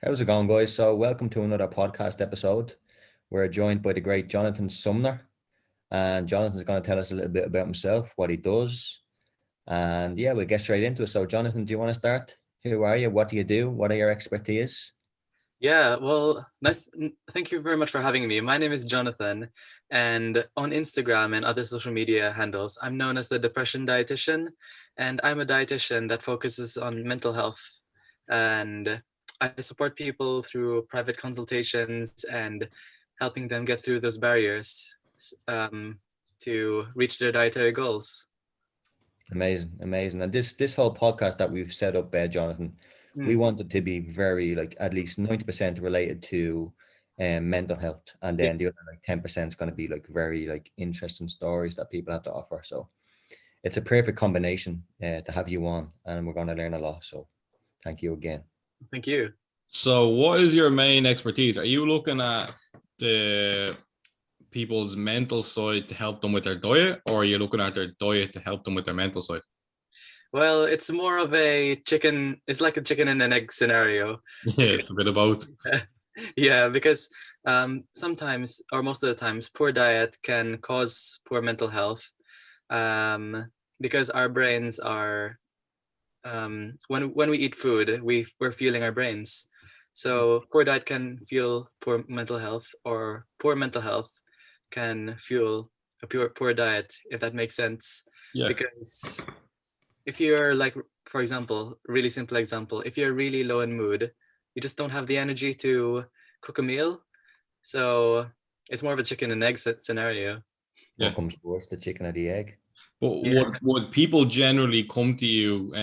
How's it going, guys? So, welcome to another podcast episode. We're joined by the great Jonathan Sumner, and Jonathan's going to tell us a little bit about himself, what he does, and yeah, we'll get straight into it. So, Jonathan, do you want to start? Who are you? What do you do? What are your expertise? Yeah, well, Thank you very much for having me. My name is Jonathan, and on Instagram and other social media handles, I'm known as the Depression Dietitian, and I'm a dietitian that focuses on mental health. And I support people through private consultations and helping them get through those barriers to reach their dietary goals. Amazing, amazing. And this whole podcast that we've set up, Jonathan, we Mm. want it to be very like at least 90% related to mental health, and Yeah, then the other like 10% is going to be like very like interesting stories that people have to offer. So it's a perfect combination to have you on, and we're going to learn a lot. So thank you again. thank you. So what is your main expertise? Are you looking at the people's mental side to help them with their diet, or are you looking at their diet to help them with their mental side? Well, it's more of it's like a chicken and an egg scenario. Yeah, it's a bit of both. Yeah, because sometimes, or most of the times, poor diet can cause poor mental health, because our brains are when we eat food, we're fueling our brains. So poor diet can fuel poor mental health, or poor mental health can fuel a poor diet, if that makes sense. Yeah. Because if you're like, for example, really simple example, if you're really low in mood, you just don't have the energy to cook a meal. So it's more of a chicken and egg scenario. Yeah. What comes first, the chicken or the egg? But Yeah. would people generally come to you?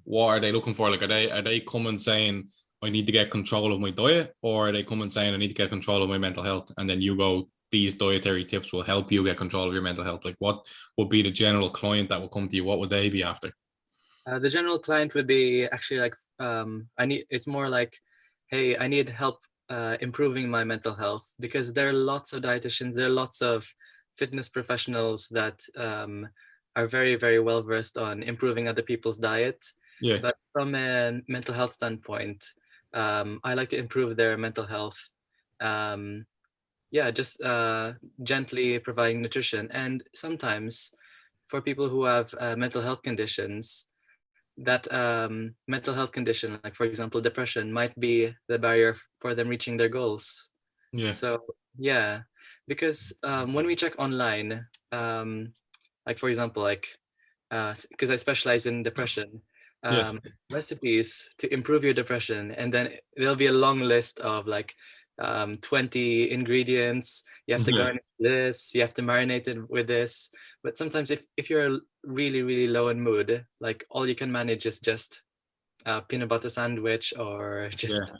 What are they looking for? Like, are they coming saying, I need to get control of my diet, or are they coming saying, I need to get control of my mental health? And then you go, these dietary tips will help you get control of your mental health. Like, what would be the general client that will come to you? What would they be after? The general client would be actually like, it's more like, hey, I need help improving my mental health, because there are lots of dietitians, there are lots of fitness professionals that are very, very well versed on improving other people's diet. Yeah. But from a mental health standpoint, I like to improve their mental health. Yeah, just gently providing nutrition. And sometimes for people who have mental health conditions, that mental health condition, like for example depression, might be the barrier for them reaching their goals. Yeah. So yeah, because when we check online, like for example, like because I specialize in depression, Yeah. recipes to improve your depression, and then there'll be a long list of like 20 ingredients. You have to Yeah. garnish this, you have to marinate it with this. But sometimes if you're really, really low in mood, like all you can manage is just a peanut butter sandwich, or just Yeah.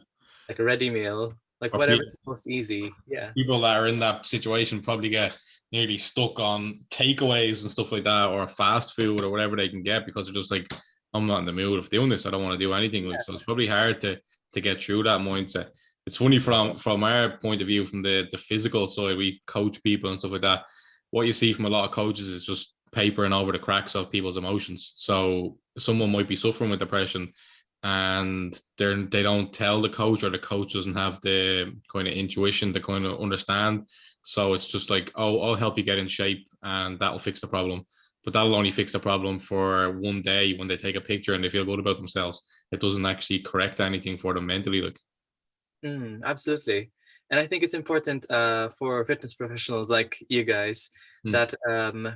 like a ready meal, like Or whatever's most easy. Yeah. people that are in that situation probably get nearly stuck on takeaways and stuff like that, or fast food or whatever they can get, because they're just like, I'm not in the mood of doing this. I don't want to do anything. Like, so it's probably hard to get through that mindset. It's funny from our point of view, from the physical side, we coach people and stuff like that. What you see from a lot of coaches is just papering over the cracks of people's emotions. So someone might be suffering with depression, and they don't tell the coach, or the coach doesn't have the kind of intuition to kind of understand. So it's just like, oh, I'll help you get in shape and that'll fix the problem. But that'll only fix the problem for one day when they take a picture and they feel good about themselves. It doesn't actually correct anything for them mentally. Like, Absolutely. And I think it's important for fitness professionals like you guys that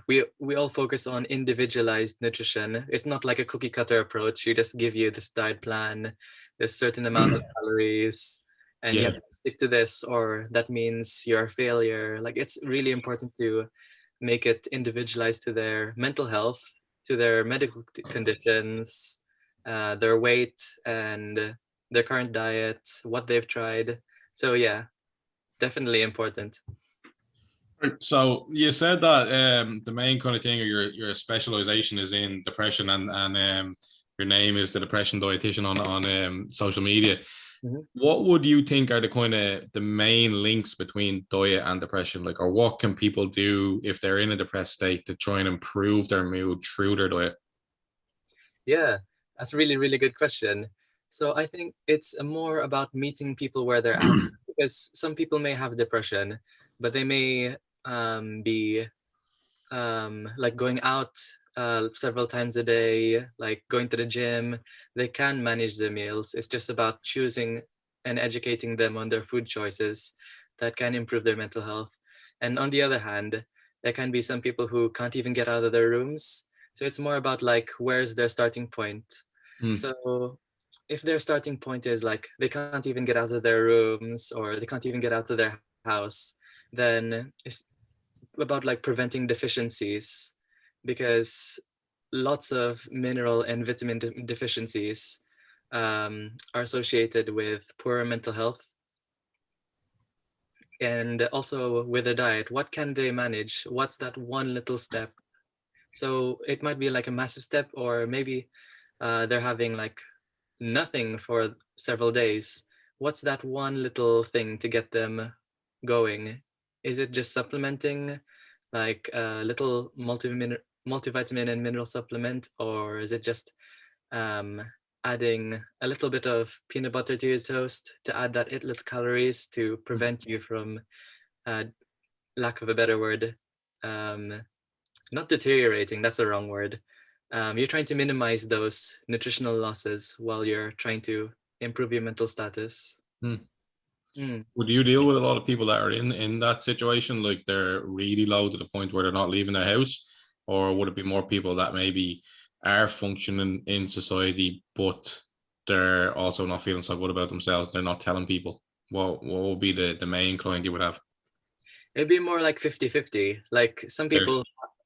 we all focus on individualized nutrition. It's not like a cookie cutter approach. You just give you this diet plan, this certain amount of calories, and you yeah, have to stick to this, or that means you're a failure. Like, it's really important to make it individualized to their mental health, to their medical conditions, their weight, and their current diet, what they've tried. So yeah, definitely important. so you said that the main kind of thing, or your specialization is in depression, and your name is the Depression Dietitian on social media. Mhm. What would you think are the kind of the main links between diet and depression? Like, or what can people do if they're in a depressed state to try and improve their mood through their diet? Yeah, that's a really, really good question. So I think it's more about meeting people where they're at, because some people may have depression, but they may be like going out several times a day, like going to the gym. They can manage their meals. It's just about choosing and educating them on their food choices that can improve their mental health. And on the other hand, there can be some people who can't even get out of their rooms. So it's more about like, where's their starting point? Mm. So if their starting point is like they can't even get out of their rooms, or they can't even get out of their house, then it's about like preventing deficiencies, because lots of mineral and vitamin deficiencies are associated with poor mental health. And also with a diet, what can they manage? What's that one little step? So it might be like a massive step, or maybe they're having like nothing for several days. What's that one little thing to get them going? Is it just supplementing, like a little multivitamin and mineral supplement, or is it just adding a little bit of peanut butter to your toast to add that little calories to prevent you from, lack of a better word, not deteriorating, that's the wrong word. You're trying to minimize those nutritional losses while you're trying to improve your mental status. Mm. Mm. Would you deal with a lot of people that are in that situation, like they're really low to the point where they're not leaving their house, or would it be more people that maybe are functioning in society but they're also not feeling so good about themselves, they're not telling people? What would be the main client you would have? It'd be more like 50-50. Like some people,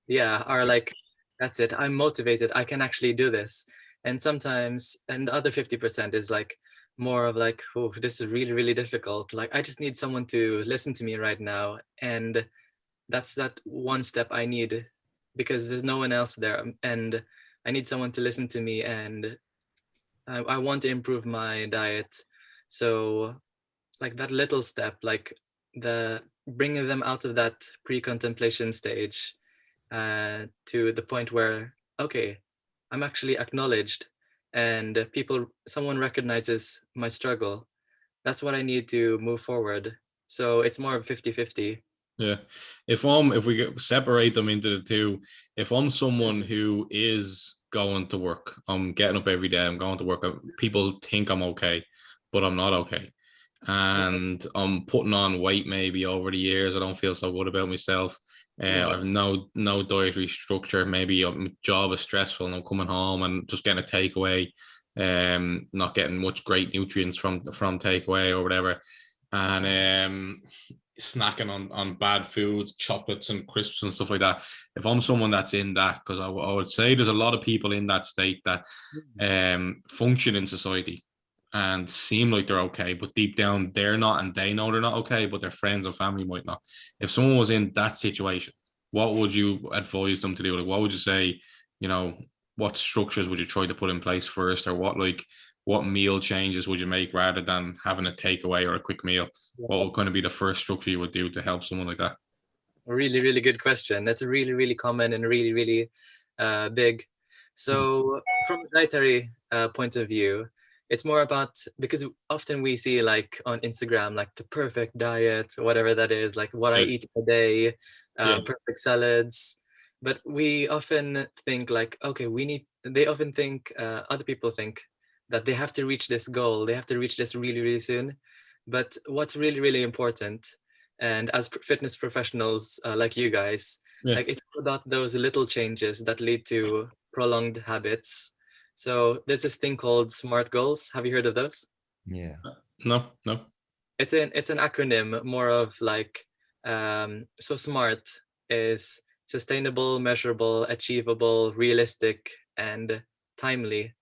yeah, are like, that's it, I'm motivated, I can actually do this. And sometimes, and the other 50% is like more of like, oh, this is really, really difficult. Like, I just need someone to listen to me right now. And that's that one step I need, because there's no one else there. And I need someone to listen to me, and I want to improve my diet. So like that little step, like the bringing them out of that pre-contemplation stage to the point where, okay, I'm actually acknowledged, and someone recognizes my struggle. That's what I need to move forward. So it's more of 50-50. Yeah. If we separate them into the two, if I'm someone who is going to work, I'm getting up every day, I'm going to work, people think I'm okay, but I'm not okay. And I'm putting on weight maybe over the years. I don't feel so good about myself. I have no dietary structure. Maybe my job is stressful and I'm coming home and just getting a takeaway, not getting much great nutrients from takeaway or whatever. And snacking on bad foods, chocolates and crisps and stuff like that. If I'm someone that's in that, because I would say there's a lot of people in that state that function in society and seem like they're okay, but deep down they're not, and they know they're not okay, but their friends and family might not. If someone was in that situation, what would you advise them to do? Like, what would you say, what structures would you try to put in place first, or what meal changes would you make rather than having a takeaway or a quick meal? What would kind of be the first structure you would do to help someone like that? Really, really good question. That's really, really common and really, really big. So from a dietary point of view, it's more about, because often we see like on Instagram, like the perfect diet, whatever that is, like what I eat a day, perfect salads. But we often think like, okay, they often think, other people think that they have to reach this goal. They have to reach this really, really soon. But what's really, really important, and as fitness professionals like you guys, like it's about those little changes that lead to prolonged habits. So there's this thing called SMART goals. Have you heard of those? Yeah. No. It's an acronym, more of like, so SMART is sustainable, measurable, achievable, realistic, and timely.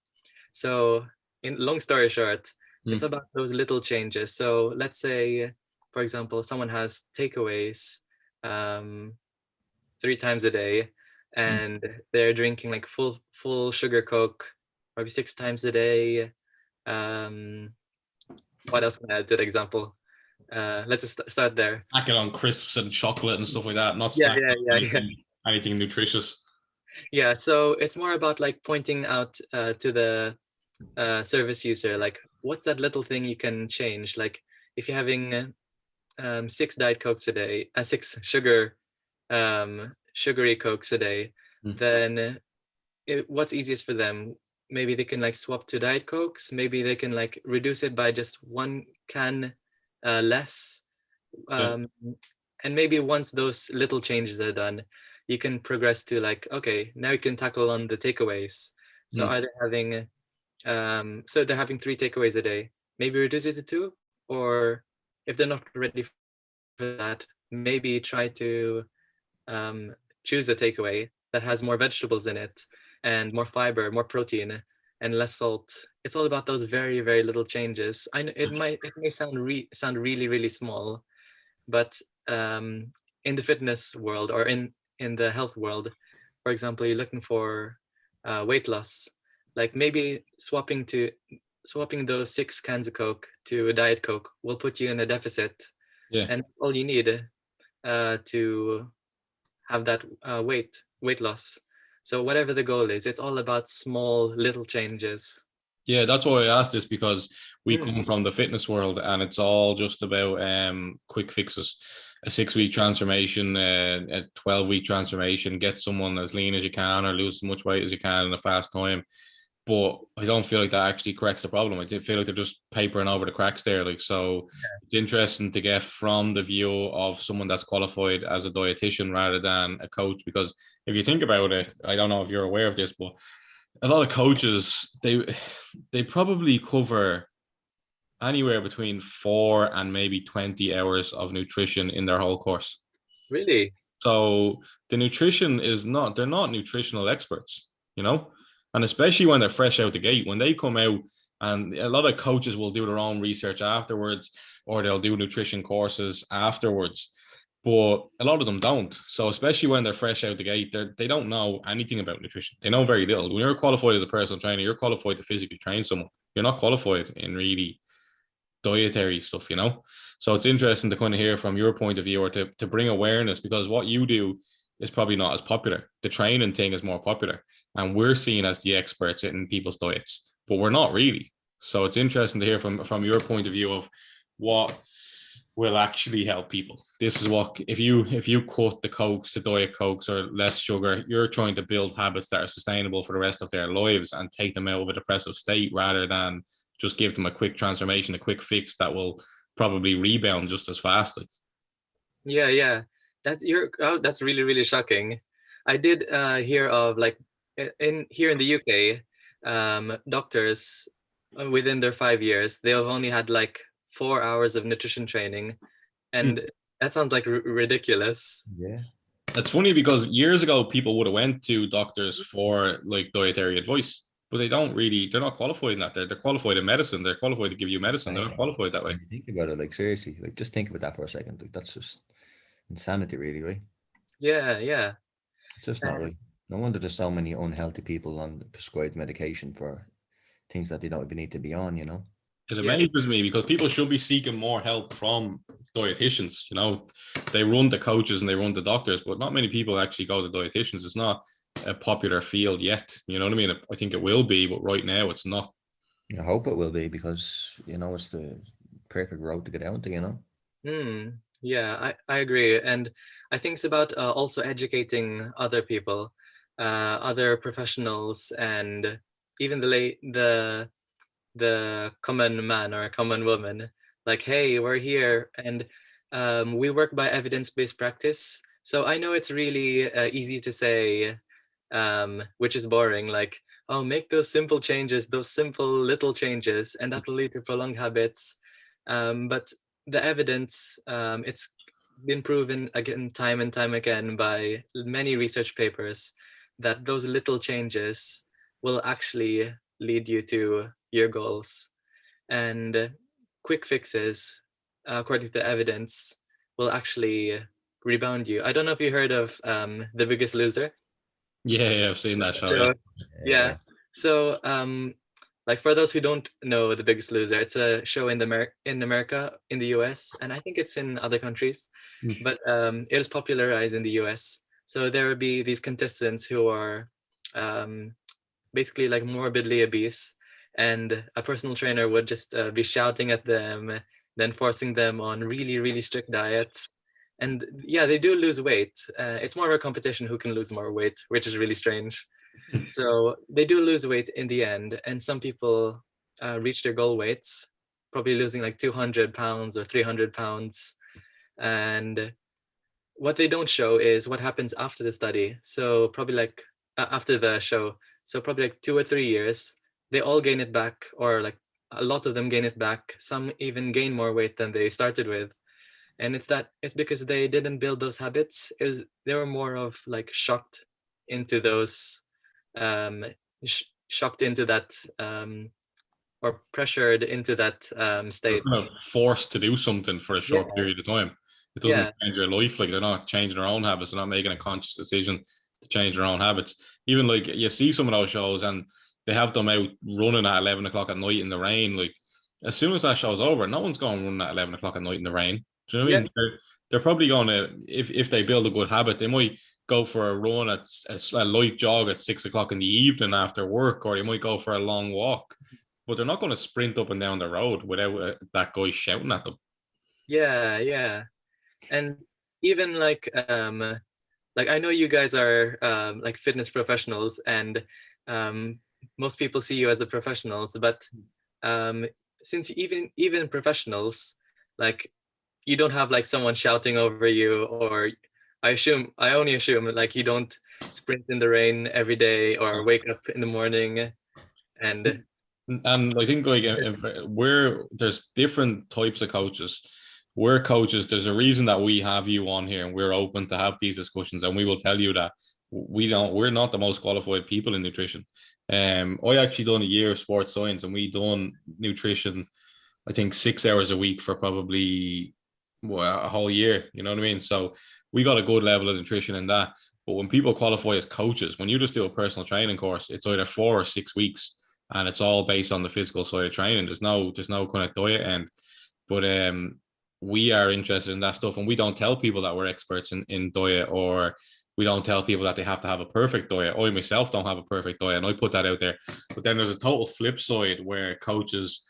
So in long story short, it's about those little changes. So let's say, for example, someone has takeaways 3 times a day, and they're drinking like full sugar Coke maybe 6 times a day. What else can I add to the example? Let's just start there. Snacking on crisps and chocolate and stuff like that, not Yeah. anything nutritious. Yeah, so it's more about like pointing out to the service user, like what's that little thing you can change? Like if you're having 6 Diet Cokes a day, 6 sugary Cokes a day, then what's easiest for them? Maybe they can like swap to Diet Cokes. Maybe they can like reduce it by just 1 can less. And maybe once those little changes are done, you can progress to like, okay, now you can tackle on the takeaways. So are they having so they're having 3 takeaways a day, maybe reduce it to 2, or if they're not ready for that, maybe try to choose a takeaway that has more vegetables in it and more fiber, more protein, and less salt. It's all about those very, very little changes. I know it may sound really, really small, but in the fitness world or in the health world, for example, you're looking for weight loss, like maybe swapping those 6 cans of Coke to a Diet Coke will put you in a deficit, and that's all you need to have that weight loss. So whatever the goal is, it's all about small little changes. Yeah, that's why I asked this, because we come from the fitness world and it's all just about quick fixes. A 6-week transformation, a 12-week transformation, get someone as lean as you can or lose as much weight as you can in a fast time. But I don't feel like that actually corrects the problem. I feel like they're just papering over the cracks there. Like, so it's interesting to get from the view of someone that's qualified as a dietitian rather than a coach. Because if you think about it, I don't know if you're aware of this, but a lot of coaches, they probably cover anywhere between 4 and maybe 20 hours of nutrition in their whole course. Really? So the nutrition is not, they're not nutritional experts, you know, and especially when they're fresh out the gate, when they come out, and a lot of coaches will do their own research afterwards, or they'll do nutrition courses afterwards, but a lot of them don't. So especially when they're fresh out the gate, they don't know anything about nutrition. They know very little. When you're qualified as a personal trainer, you're qualified to physically train someone. You're not qualified in really dietary stuff, you know. So it's interesting to kind of hear from your point of view, or to bring awareness, because what you do is probably not as popular. The training thing is more popular, and we're seen as the experts in people's diets, but we're not really. So it's interesting to hear from your point of view of what will actually help people. This is what, if you cut the Cokes to Diet Cokes or less sugar, you're trying to build habits that are sustainable for the rest of their lives and take them out of a depressive state, rather than just give them a quick transformation, a quick fix that will probably rebound just as fast. Yeah. That's really, really shocking. I did hear of, like, here in the UK, doctors within their 5 years, they have only had like 4 hours of nutrition training, and that sounds like ridiculous. Yeah. It's funny because years ago people would have went to doctors for like dietary advice, but they're not qualified in that. They're qualified in medicine. They're qualified to give you medicine. They're not qualified that way. When you think about it, like seriously, like just think about that for a second. Like that's just insanity, really, right? Yeah. It's just not right. No wonder there's so many unhealthy people on prescribed medication for things that they don't even need to be on, you know? It amazes me because people should be seeking more help from dietitians. You know, they run the coaches and they run the doctors, but not many people actually go to dietitians. It's not a popular field yet. You know what I mean? I think it will be, but right now it's not. I hope it will be, because, you know, it's the perfect road to get out to, you know? Yeah, I agree. And I think it's about also educating other people, other professionals, and even the common man or common woman, like, hey, we're here, and we work by evidence-based practice. So I know it's really easy to say, which is boring, like, oh, make those simple changes, those simple little changes, and that will lead to prolonged habits. But the evidence, it's been proven again, time and time again, by many research papers, that those little changes will actually lead you to your goals. And quick fixes, according to the evidence, will actually rebound you. I don't know if you heard of The Biggest Loser. Yeah, I've seen that show. So, yeah. So, like, for those who don't know The Biggest Loser, it's a show in America, in the US, and I think it's in other countries, but it was popularized in the US. So there will be these contestants who are basically like morbidly obese, and a personal trainer would just be shouting at them, then forcing them on really, really strict diets. And yeah, they do lose weight. It's more of a competition who can lose more weight, which is really strange. So they do lose weight in the end, and some people reach their goal weights, probably losing like 200 pounds or 300 pounds. And what they don't show is what happens after the study. So probably like after the show. So probably like 2 or 3 years, they all gain it back, or like a lot of them gain it back. Some even gain more weight than they started with. And it's because they didn't build those habits. They were more of like shocked into those, shocked into that, or pressured into that They're state. kind of forced to do something for a Yeah, short period of time. It doesn't yeah, change their life. Like, they're not changing their own habits. They're not making a conscious decision to change their own habits. Even like you see some of those shows and they have them out running at 11 o'clock at night in the rain. Like, as soon as that show's over, no one's going running at 11 o'clock at night in the rain. Do you know what I yeah, mean? They're probably going to, if they build a good habit, they might go for a run at a light jog at 6 o'clock in the evening after work, or they might go for a long walk. But they're not going to sprint up and down the road without that guy shouting at them. yeah, yeah. And even like I know you guys are like fitness professionals, and most people see you as a professionals, but since even professionals, like you don't have like someone shouting over you, or I only assume like you don't sprint in the rain every day or wake up in the morning. And And I think like there's different types of coaches. We're coaches. There's a reason that we have you on here, and we're open to have these discussions. And we will tell you that we're not the most qualified people in nutrition. I actually done a year of sports science, and we done nutrition, I think 6 hours a week for probably a whole year. You know what I mean? So we got a good level of nutrition in that. But when people qualify as coaches, when you just do a personal training course, it's either 4 or 6 weeks, and it's all based on the physical side of training. There's no kind of diet end. But we are interested in that stuff, and we don't tell people that we're experts in diet, or we don't tell people that they have to have a perfect diet. I myself don't have a perfect diet, and I put that out there. But then there's a total flip side where coaches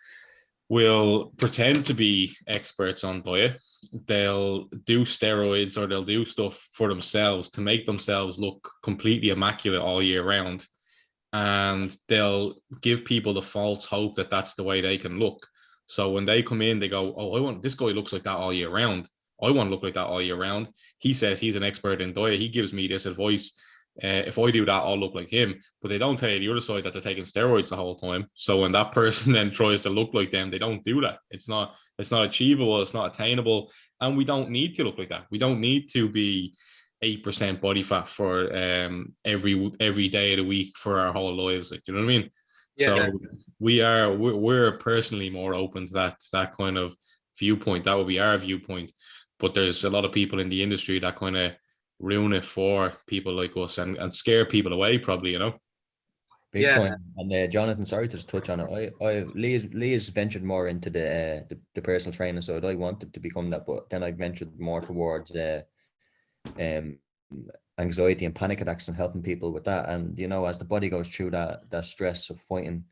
will pretend to be experts on diet. They'll do steroids, or they'll do stuff for themselves to make themselves look completely immaculate all year round. And they'll give people the false hope that that's the way they can look. So when they come in, they go, "Oh, this guy looks like that all year round. I want to look like that all year round. He says he's an expert in diet. He gives me this advice. If I do that, I'll look like him." But they don't tell you the other side, that they're taking steroids the whole time. So when that person then tries to look like them, they don't do that. It's not achievable. It's not attainable. And we don't need to look like that. We don't need to be 8% body fat for every day of the week for our whole lives. Like, do you know what I mean? yeah, So we're personally more open to that kind of viewpoint. That would be our viewpoint. But there's a lot of people in the industry that kind of ruin it for people like us, and scare people away, probably, you know. Big yeah, time. And Jonathan, sorry to just touch on it. Lee has ventured more into the personal training side. I wanted to become that, but then I ventured more towards anxiety and panic attacks and helping people with that. And as the body goes through that stress of fighting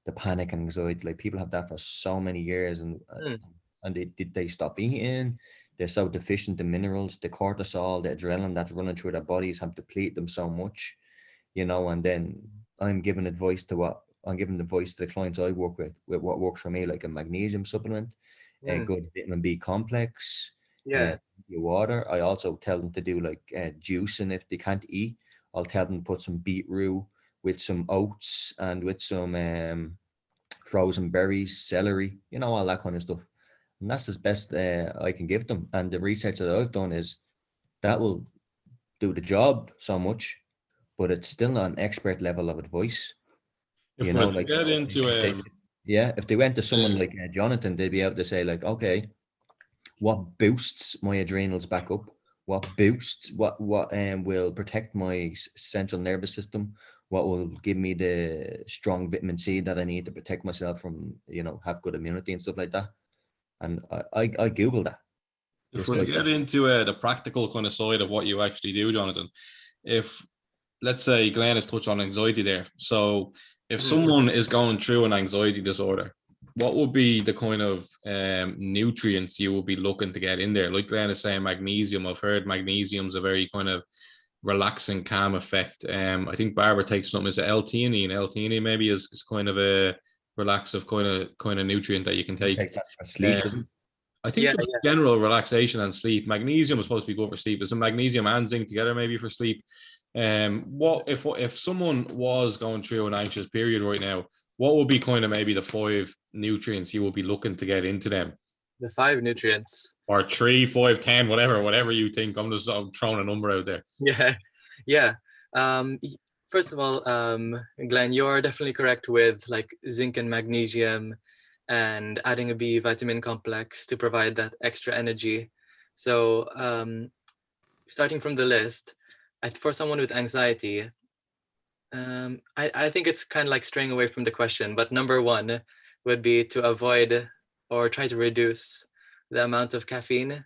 the panic and anxiety, like people have that for so many years, and they stop eating. They're so deficient in minerals, the cortisol, the adrenaline that's running through their bodies have depleted them so much, and then I'm giving advice to the clients I work with what works for me, like a magnesium supplement, a good vitamin B complex, yeah, water. I also tell them to do like juicing if they can't eat. I'll tell them to put some beetroot with some oats and with some frozen berries, celery, all that kind of stuff. And that's the best I can give them. And the research that I've done is that will do the job so much, but it's still not an expert level of advice. If we get into if they went to someone like Jonathan, they'd be able to say like, okay, what boosts my adrenals back up? What will protect my central nervous system? What will give me the strong vitamin C that I need to protect myself from, have good immunity and stuff like that. And I Googled that. If we get into the practical kind of side of what you actually do, Jonathan, if let's say Glenn has touched on anxiety there. So If someone is going through an anxiety disorder, what would be the kind of nutrients you would be looking to get in there? Like Glenn is saying, magnesium. I've heard magnesium's a very kind of relaxing, calm effect. I think Barbara takes something as L-theanine. L-theanine maybe is kind of a relaxive kind of nutrient that you can take. Takes that for sleep, doesn't it? I think general relaxation and sleep. Magnesium is supposed to be good for sleep. Is it magnesium and zinc together maybe for sleep? What if someone was going through an anxious period right now? What would be kind of maybe the 5 nutrients you would be looking to get into them? The 5 nutrients. Or 3, 5, 10, whatever you think. I'm throwing a number out there. Yeah. First of all, Glenn, you're definitely correct with like zinc and magnesium and adding a B vitamin complex to provide that extra energy. So starting from the list, for someone with anxiety, I think it's kind of like straying away from the question, but number 1 would be to avoid or try to reduce the amount of caffeine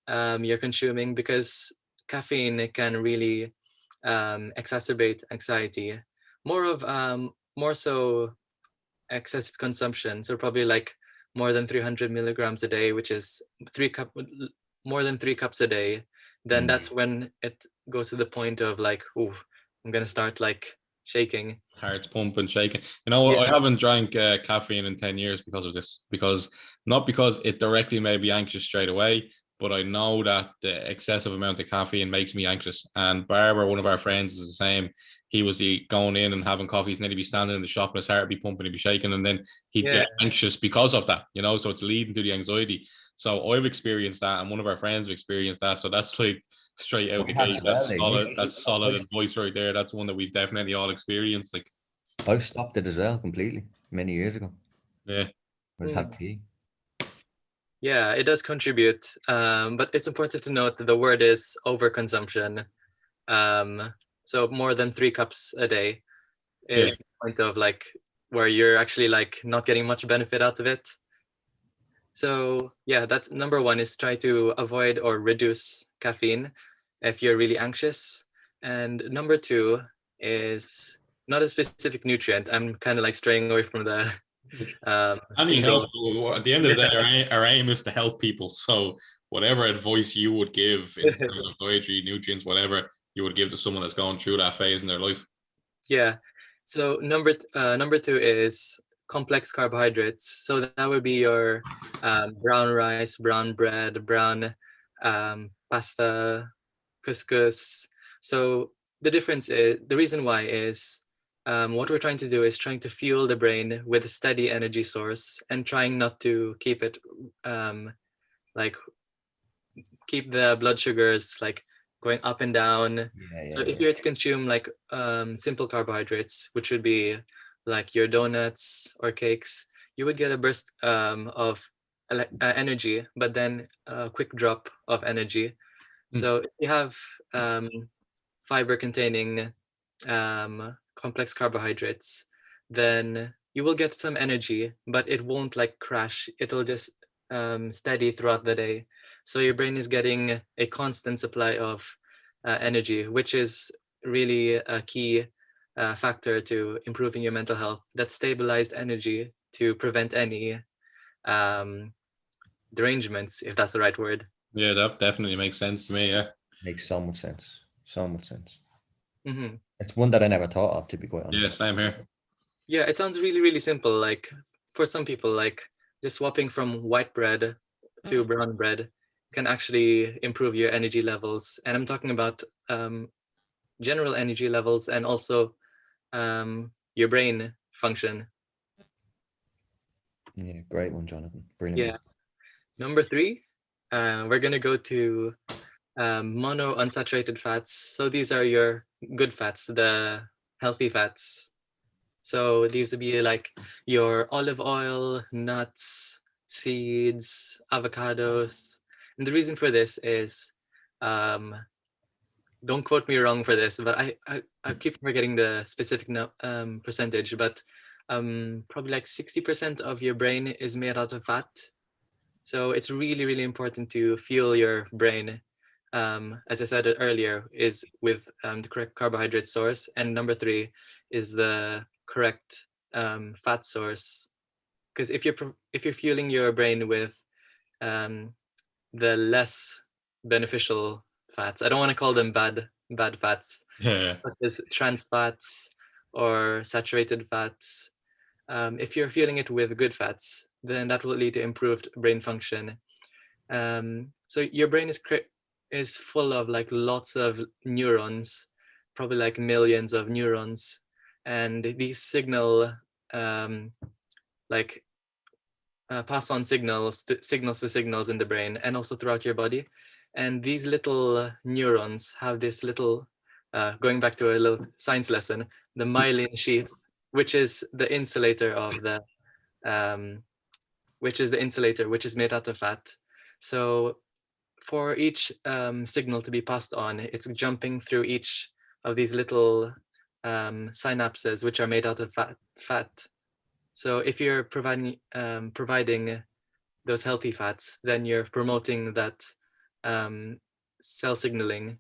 you're consuming, because caffeine can really exacerbate anxiety. More so excessive consumption. So probably like more than 300 milligrams a day, which is more than 3 cups a day. Then that's when it goes to the point of like, ooh, I'm gonna start like shaking. Heart's pumping, shaking. I haven't drank caffeine in 10 years because of this. Not because it directly made me anxious straight away, but I know that the excessive amount of caffeine makes me anxious. And Barbara, one of our friends, is the same. He was going in and having coffees, and then he'd be standing in the shop and his heart would be pumping, he'd be shaking, and then he'd get anxious because of that, so it's leading to the anxiety. So I've experienced that, and one of our friends have experienced that. So that's like straight out the gate. That's solid advice right there. That's one that we've definitely all experienced. Like, I've stopped it as well completely many years ago. Yeah. I just had tea. Yeah, it does contribute, but it's important to note that the word is overconsumption. So more than 3 cups a day is the point of like where you're actually like not getting much benefit out of it. So yeah, that's number 1, is try to avoid or reduce caffeine if you're really anxious. And number 2 is not a specific nutrient. I'm kind of like straying away from the help. At the end of the day, our aim is to help people. So whatever advice you would give in terms of dietary, nutrients, whatever you would give to someone that's going through that phase in their life. Yeah. So number 2 is complex carbohydrates. So that would be your brown rice, brown bread, brown pasta, couscous. So the reason why is what we're trying to do is trying to fuel the brain with a steady energy source and trying not to keep it keep the blood sugars like going up and down. So if you were to consume like simple carbohydrates, which would be like your donuts or cakes, you would get a burst of energy, but then a quick drop of energy. So if you have fiber containing complex carbohydrates, then you will get some energy, but it won't like crash. It'll just steady throughout the day. So your brain is getting a constant supply of energy, which is really a key factor to improving your mental health. That stabilized energy to prevent any derangements, if that's the right word. Yeah, that definitely makes sense to me. Yeah, makes so much sense. So much sense. Mm-hmm. It's one that I never thought of, to be quite honest. Yeah, same here. Yeah, it sounds really, really simple. Like for some people, like just swapping from white bread to brown bread can actually improve your energy levels. And I'm talking about general energy levels and also your brain function. Yeah, great one, Jonathan. Brilliant. Yeah. Number 3, we're going to go to monounsaturated fats. So these are your good fats, the healthy fats. So these would be like your olive oil, nuts, seeds, avocados. And the reason for this is, don't quote me wrong for this, but I keep forgetting the specific percentage, but probably like 60% of your brain is made out of fat. So it's really, really important to fuel your brain, as I said earlier, is with the correct carbohydrate source. And number 3 is the correct fat source. Because if you're fueling your brain with the less beneficial fats, I don't want to call them bad fats, Yeah. such as trans fats or saturated fats. If you're fueling it with good fats, then that will lead to improved brain function. So your brain is full of like lots of neurons, probably like millions of neurons, and these pass on signals to signals in the brain and also throughout your body. And these little neurons have this little, going back to a little science lesson, the myelin sheath, which is the insulator of the, which is made out of fat. So for each signal to be passed on, it's jumping through each of these little synapses, which are made out of fat. So if you're providing those healthy fats, then you're promoting that cell signaling.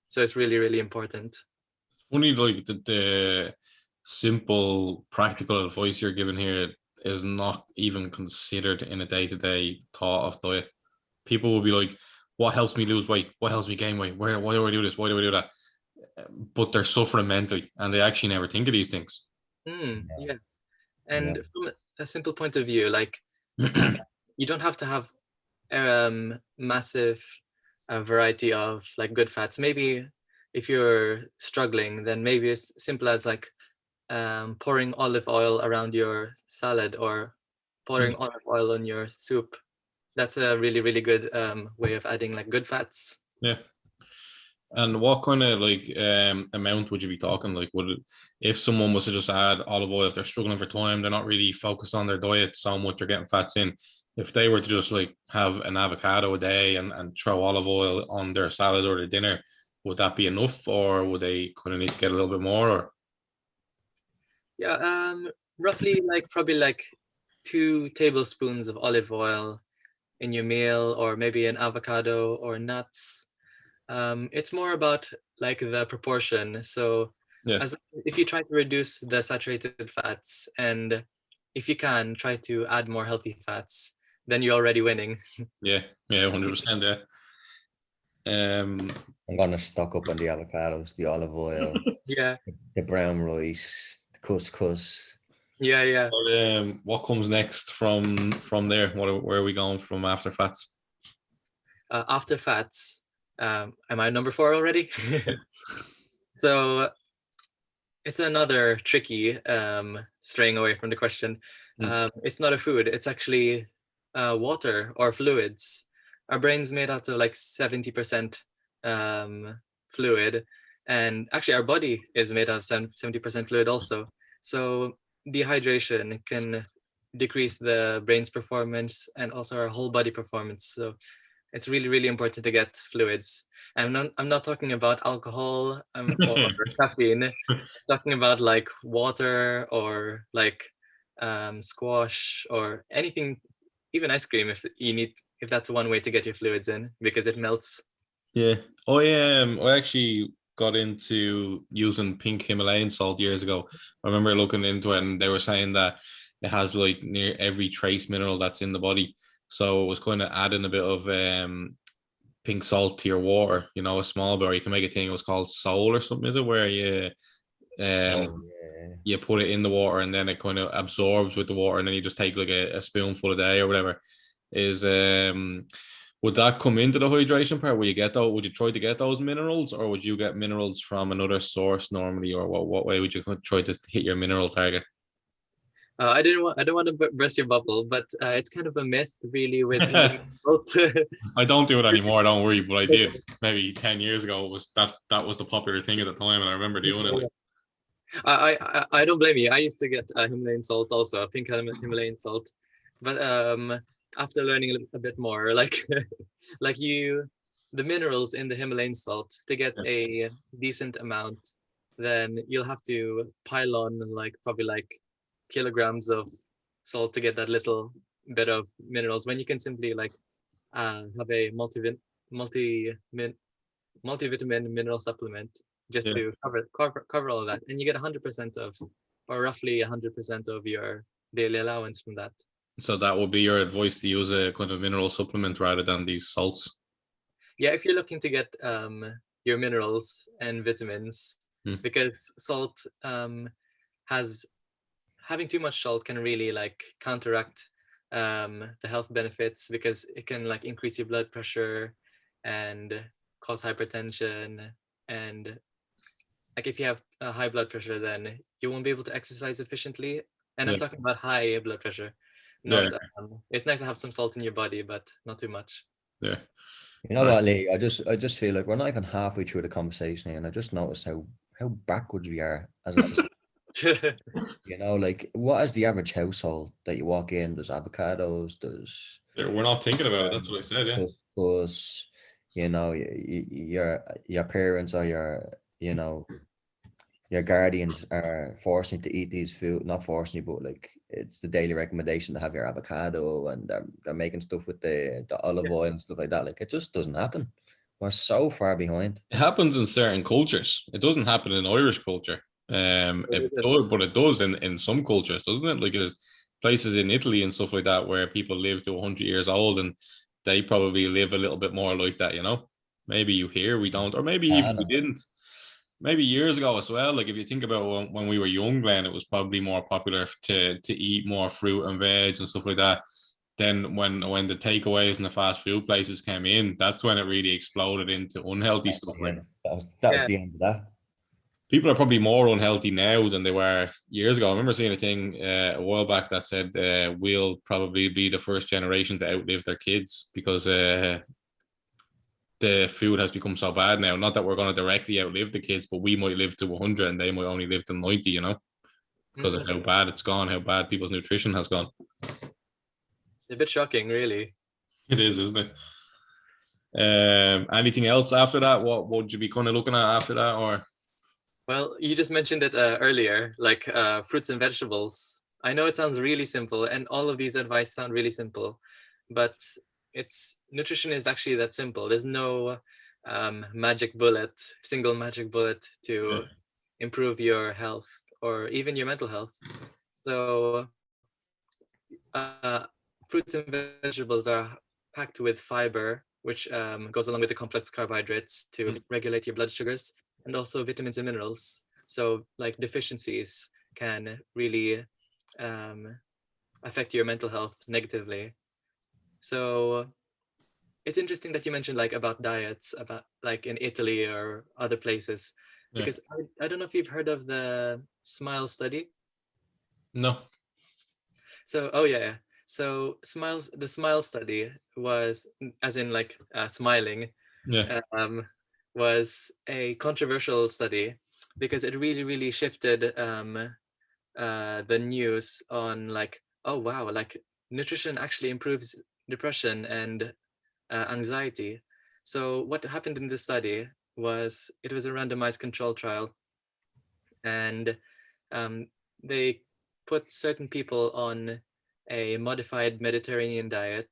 So it's really, really important. Only like the simple practical advice you're giving here is not even considered in a day-to-day thought of diet. People will be like, what helps me lose weight? What helps me gain weight? Why do I do this? Why do I do that? But they're suffering mentally and they actually never think of these things. Yeah. And from a simple point of view, like you don't have to have massive variety of like good fats. Maybe if you're struggling, then maybe it's simple as like pouring olive oil around your salad or pouring olive oil on your soup. That's a really, really good way of adding like good fats. Yeah. And what kind of like amount would you be talking? Like, if someone was to just add olive oil, if they're struggling for time, they're not really focused on their diet so much, they're getting fats in. If they were to just like have an avocado a day and throw olive oil on their salad or their dinner, would that be enough, or would they kind of need to get a little bit more? Or yeah, roughly like probably like 2 tablespoons of olive oil in your meal, or maybe an avocado or nuts. It's more about like the proportion. So if you try to reduce the saturated fats, and if you can try to add more healthy fats, then you're already winning. Yeah, 100%. Yeah. I'm gonna stock up on the avocados, the olive oil, Yeah, the brown rice, the couscous. yeah. But, what comes next from there? Where are we going from after fats? After fats, am I number 4 already? So it's another tricky straying away from the question. It's not a food, it's actually water or fluids. Our brain's made out of like 70% fluid, and actually our body is made out of 70% fluid also. So dehydration can decrease the brain's performance and also our whole body performance. So it's really, really important to get fluids. I'm not talking about alcohol or caffeine. I'm talking about like water or like squash or anything, even ice cream if that's one way to get your fluids in, because it melts. Yeah, I actually got into using pink Himalayan salt years ago. I remember looking into it, and they were saying that it has like near every trace mineral that's in the body. So it was kind of adding a bit of pink salt to your water. You know, a small bit, or you can make a thing. It was called Soul or something. Is it where you put it in the water and then it kind of absorbs with the water, and then you just take like a spoonful a day or whatever. Would that come into the hydration part? Would you try to get those minerals, or would you get minerals from another source normally, or what way would you try to hit your mineral target? I don't want to burst your bubble, but it's kind of a myth, really, with Himalayan salt. I don't do it anymore. Don't worry, but I did maybe 10 years ago. That was the popular thing at the time, and I remember doing it. Like, I don't blame you. I used to get Himalayan salt also, pink Himalayan salt, but after learning a bit more, like the minerals in the Himalayan salt, to get a decent amount, then you'll have to pile on like probably like kilograms of salt to get that little bit of minerals, when you can simply like have a multivitamin mineral supplement just to cover all of that, and you get 100% of or roughly 100% of your daily allowance from that. So that would be your advice, to use a kind of mineral supplement rather than these salts. Yeah, if you're looking to get your minerals and vitamins, because salt has having too much salt can really like counteract the health benefits, because it can like increase your blood pressure and cause hypertension. And like if you have high blood pressure, then you won't be able to exercise efficiently. And I'm talking about high blood pressure, not it's nice to have some salt in your body, but not too much. Yeah. You know what, Lee? I just feel like we're not even halfway through the conversation here, and I just noticed how backwards we are as a society. You know, like, what is the average household that you walk in? There's avocados, there's... We're not thinking about it. That's what I said, yeah. Because, you know, your parents or your guardians are forcing you to eat these food, not forcing you, but like it's the daily recommendation to have your avocado, and they're making stuff with the olive oil and stuff like that. Like, it just doesn't happen. We're so far behind. It happens in certain cultures. It doesn't happen in Irish culture. But it does in some cultures, doesn't it? Like, there's places in Italy and stuff like that where people live to 100 years old, and they probably live a little bit more like that, you know? Maybe you hear we don't, or maybe even we didn't. Maybe years ago as well. Like, if you think about when we were young, Glenn, it was probably more popular to eat more fruit and veg and stuff like that. Then when the takeaways and the fast food places came in, that's when it really exploded into unhealthy stuff. Like, that was the end of that. People are probably more unhealthy now than they were years ago. I remember seeing a thing a while back that said we'll probably be the first generation to outlive their kids, because the food has become so bad now. Not that we're going to directly outlive the kids, but we might live to 100 and they might only live to 90, you know, because of how bad it's gone, how bad people's nutrition has gone. A bit shocking, really. It is, isn't it? Anything else after that? What would you be kind of looking at after that? Or, well, you just mentioned it earlier, like fruits and vegetables. I know it sounds really simple, and all of these advice sound really simple, but nutrition is actually that simple. There's no single magic bullet to improve your health or even your mental health. So fruits and vegetables are packed with fiber, which goes along with the complex carbohydrates to regulate your blood sugars, and also vitamins and minerals. So like deficiencies can really affect your mental health negatively. So it's interesting that you mentioned like about diets, about like in Italy or other places, because I don't know if you've heard of the SMILE study. No. So, so the SMILE study was, as in like smiling, was a controversial study because it really, really shifted the news on like, oh wow, like nutrition actually improves depression and anxiety. So what happened in this study was it was a randomized control trial, and they put certain people on a modified Mediterranean diet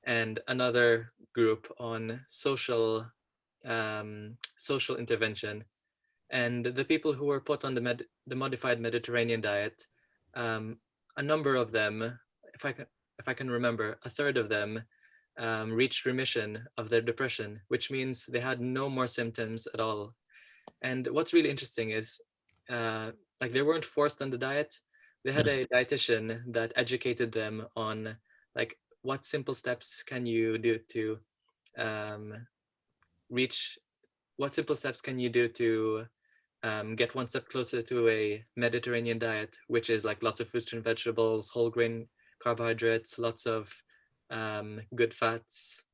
and another group on social intervention. And the people who were put on the modified Mediterranean diet, a number of them, if I can remember, a third of them reached remission of their depression, which means they had no more symptoms at all. And what's really interesting is like they weren't forced on the diet. They had a dietitian that educated them on like what simple steps can you do to get one step closer to a Mediterranean diet, which is like lots of fruits and vegetables, whole grain carbohydrates, lots of good fats.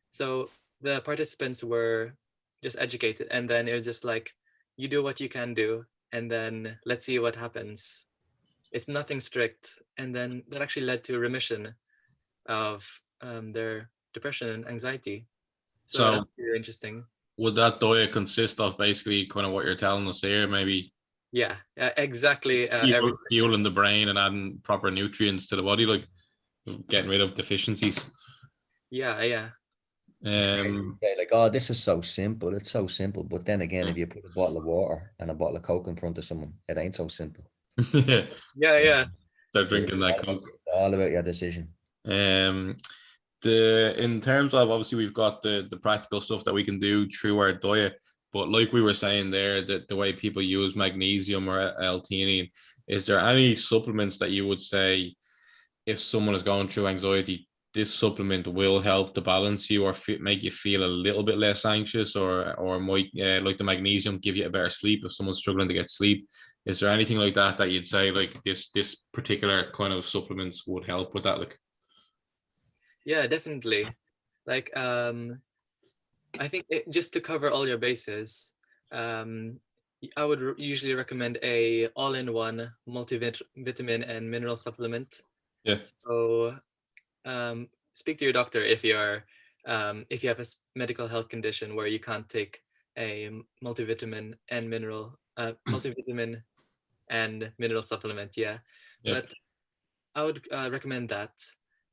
So the participants were just educated, and then it was just like, you do what you can do, and then let's see what happens. It's nothing strict. And then that actually led to a remission of their depression and anxiety. So that's really interesting. Would that diet consist of basically kind of what you're telling us here? Maybe. Yeah, exactly. Fueling the brain and adding proper nutrients to the body, like getting rid of deficiencies. Yeah. Like, oh, this is so simple. It's so simple. But then again, if you put a bottle of water and a bottle of Coke in front of someone, it ain't so simple. Yeah, Yeah. start drinking that It's Coke. all about your decision. In terms of, obviously we've got the practical stuff that we can do through our diet, but like we were saying there, that the way people use magnesium or L-theanine, is there any supplements that you would say, if someone is going through anxiety, this supplement will help to balance you or make you feel a little bit less anxious, or might like the magnesium give you a better sleep if someone's struggling to get sleep? Is there anything like that that you'd say like this particular kind of supplements would help with that? Like, Yeah, definitely. Like I think just to cover all your bases, I would usually recommend a all-in-one multivitamin and mineral supplement. yeah, So speak to your doctor if if you have a medical health condition where you can't take a multivitamin and mineral supplement. Yeah, yeah. but I would recommend that,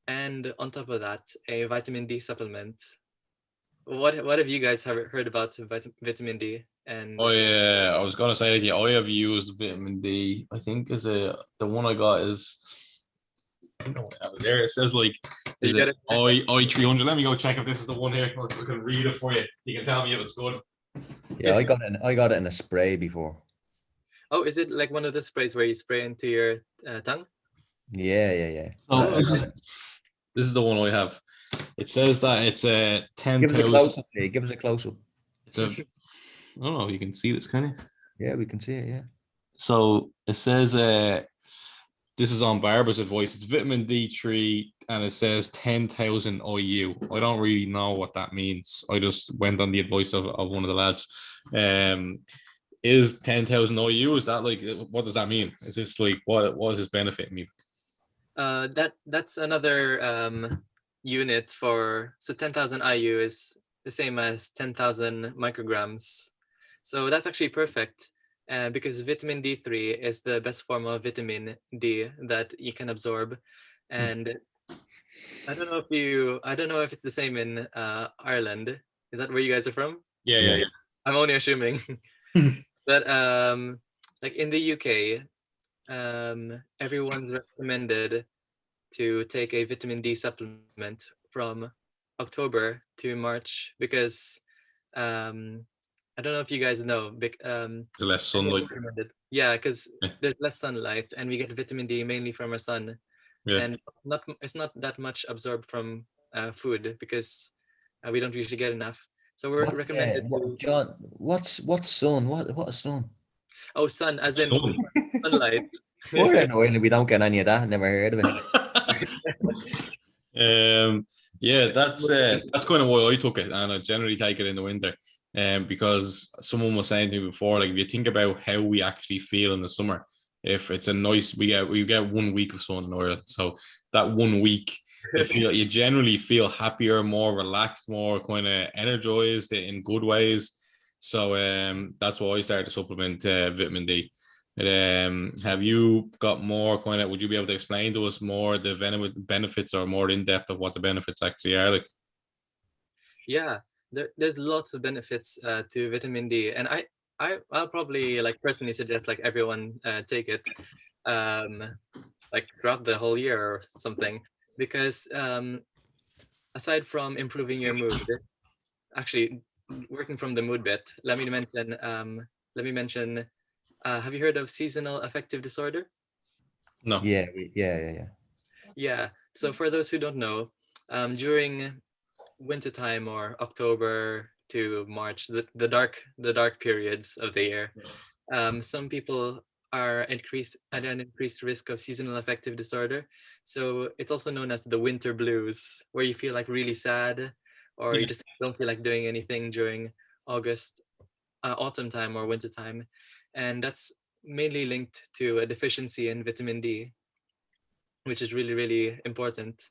and on top of that, a vitamin D supplement. What have you guys heard about vitamin D? And Oh yeah, I was gonna say that, yeah, I have used vitamin D. I think the one I got is, I don't know what I have it there. It says like, you is got it it? I 300? Let me go check if this is the one here. I can read it for you. You can tell me if it's good. Yeah, I got it in a spray before. Oh, is it like one of the sprays where you spray into your tongue? Yeah. Oh, Oh, okay. this is the one I have. It says that it's a Give us a 10,000. close up, Jay. Give us a close up. It's a, I don't know if you can see this, can you? Yeah, we can see it. Yeah. So it says this is on Barbara's advice. It's vitamin D3 and it says 10,000 IU. I don't really know what that means. I just went on the advice of one of the lads. Is 10,000 IU, is that like, what does that mean? Is this like, what is this benefit me? That's another unit for, so 10,000 IU is the same as 10,000 micrograms. So that's actually perfect because vitamin D3 is the best form of vitamin D that you can absorb. And I don't know if it's the same in Ireland. Is that where you guys are from? Yeah. I'm only assuming. But like in the UK, everyone's recommended to take a vitamin D supplement from October to March because I don't know if you guys know, The less sunlight. yeah, because Yeah. there's less sunlight and we get vitamin D mainly from our sun, Yeah. and it's not that much absorbed from food because we don't usually get enough. So we're recommended to, John? What's sun? What is sun? oh, sun as in Sun. sunlight. We're in Ireland. We don't get any of that. Never heard of it. Yeah, that's kind of why I took it, and I generally take it in the winter. Because someone was saying to me before, like if you think about how we actually feel in the summer, if it's a nice, we get 1 week of sun in Ireland, so that 1 week you generally feel happier, more relaxed, more kind of energized in good ways. So that's why I started to supplement vitamin D. Have you got more kind of, would you be able to explain to us more the benefits, or more in depth of what the benefits actually are like? Yeah, there's lots of benefits to vitamin D, and I'll probably like personally suggest like everyone take it like throughout the whole year or something, because aside from improving your mood, actually working from the mood bit, let me mention have you heard of seasonal affective disorder? No. Yeah. Yeah, so for those who don't know, during wintertime or October to March, the dark periods of the year, some people are at an increased risk of seasonal affective disorder. So it's also known as the winter blues, where you feel like really sad, or you just don't feel like doing anything during August, autumn time or winter time, and that's mainly linked to a deficiency in vitamin D, which is really really important.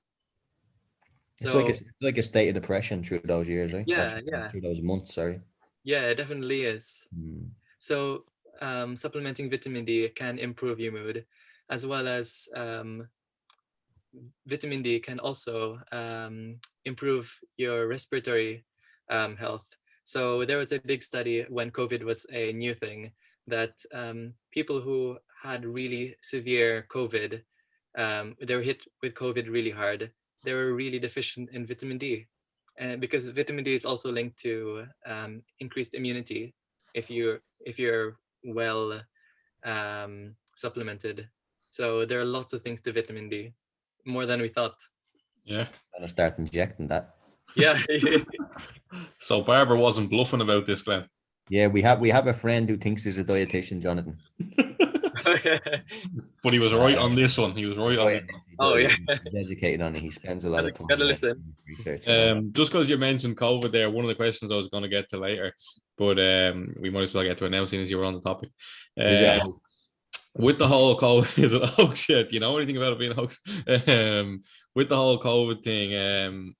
So It's like a state of depression through those years, right? yeah, Through those months. Sorry. yeah, it definitely is. Mm. So supplementing vitamin D can improve your mood, as well as vitamin D can also improve your respiratory health. So there was a big study when COVID was a new thing that people who had really severe COVID, they were hit with COVID really hard. They were really deficient in vitamin D, and because vitamin D is also linked to increased immunity if you're well supplemented. So there are lots of things to vitamin D, more than we thought. Yeah. Gonna start injecting that. Yeah. So Barbara wasn't bluffing about this, Glenn. Yeah, we have a friend who thinks he's a dietitian, Jonathan. But he was right on this one. He was right on it. Oh, yeah. He's educated on it. He spends a lot of time Gotta listen. research. Just because you mentioned COVID there, one of the questions I was going to get to later, but we might as well get to it now, seeing as you were on the topic. Is it a hoax? With the whole COVID, is it a hoax? Shit, you know anything about it being a hoax? With the whole COVID thing,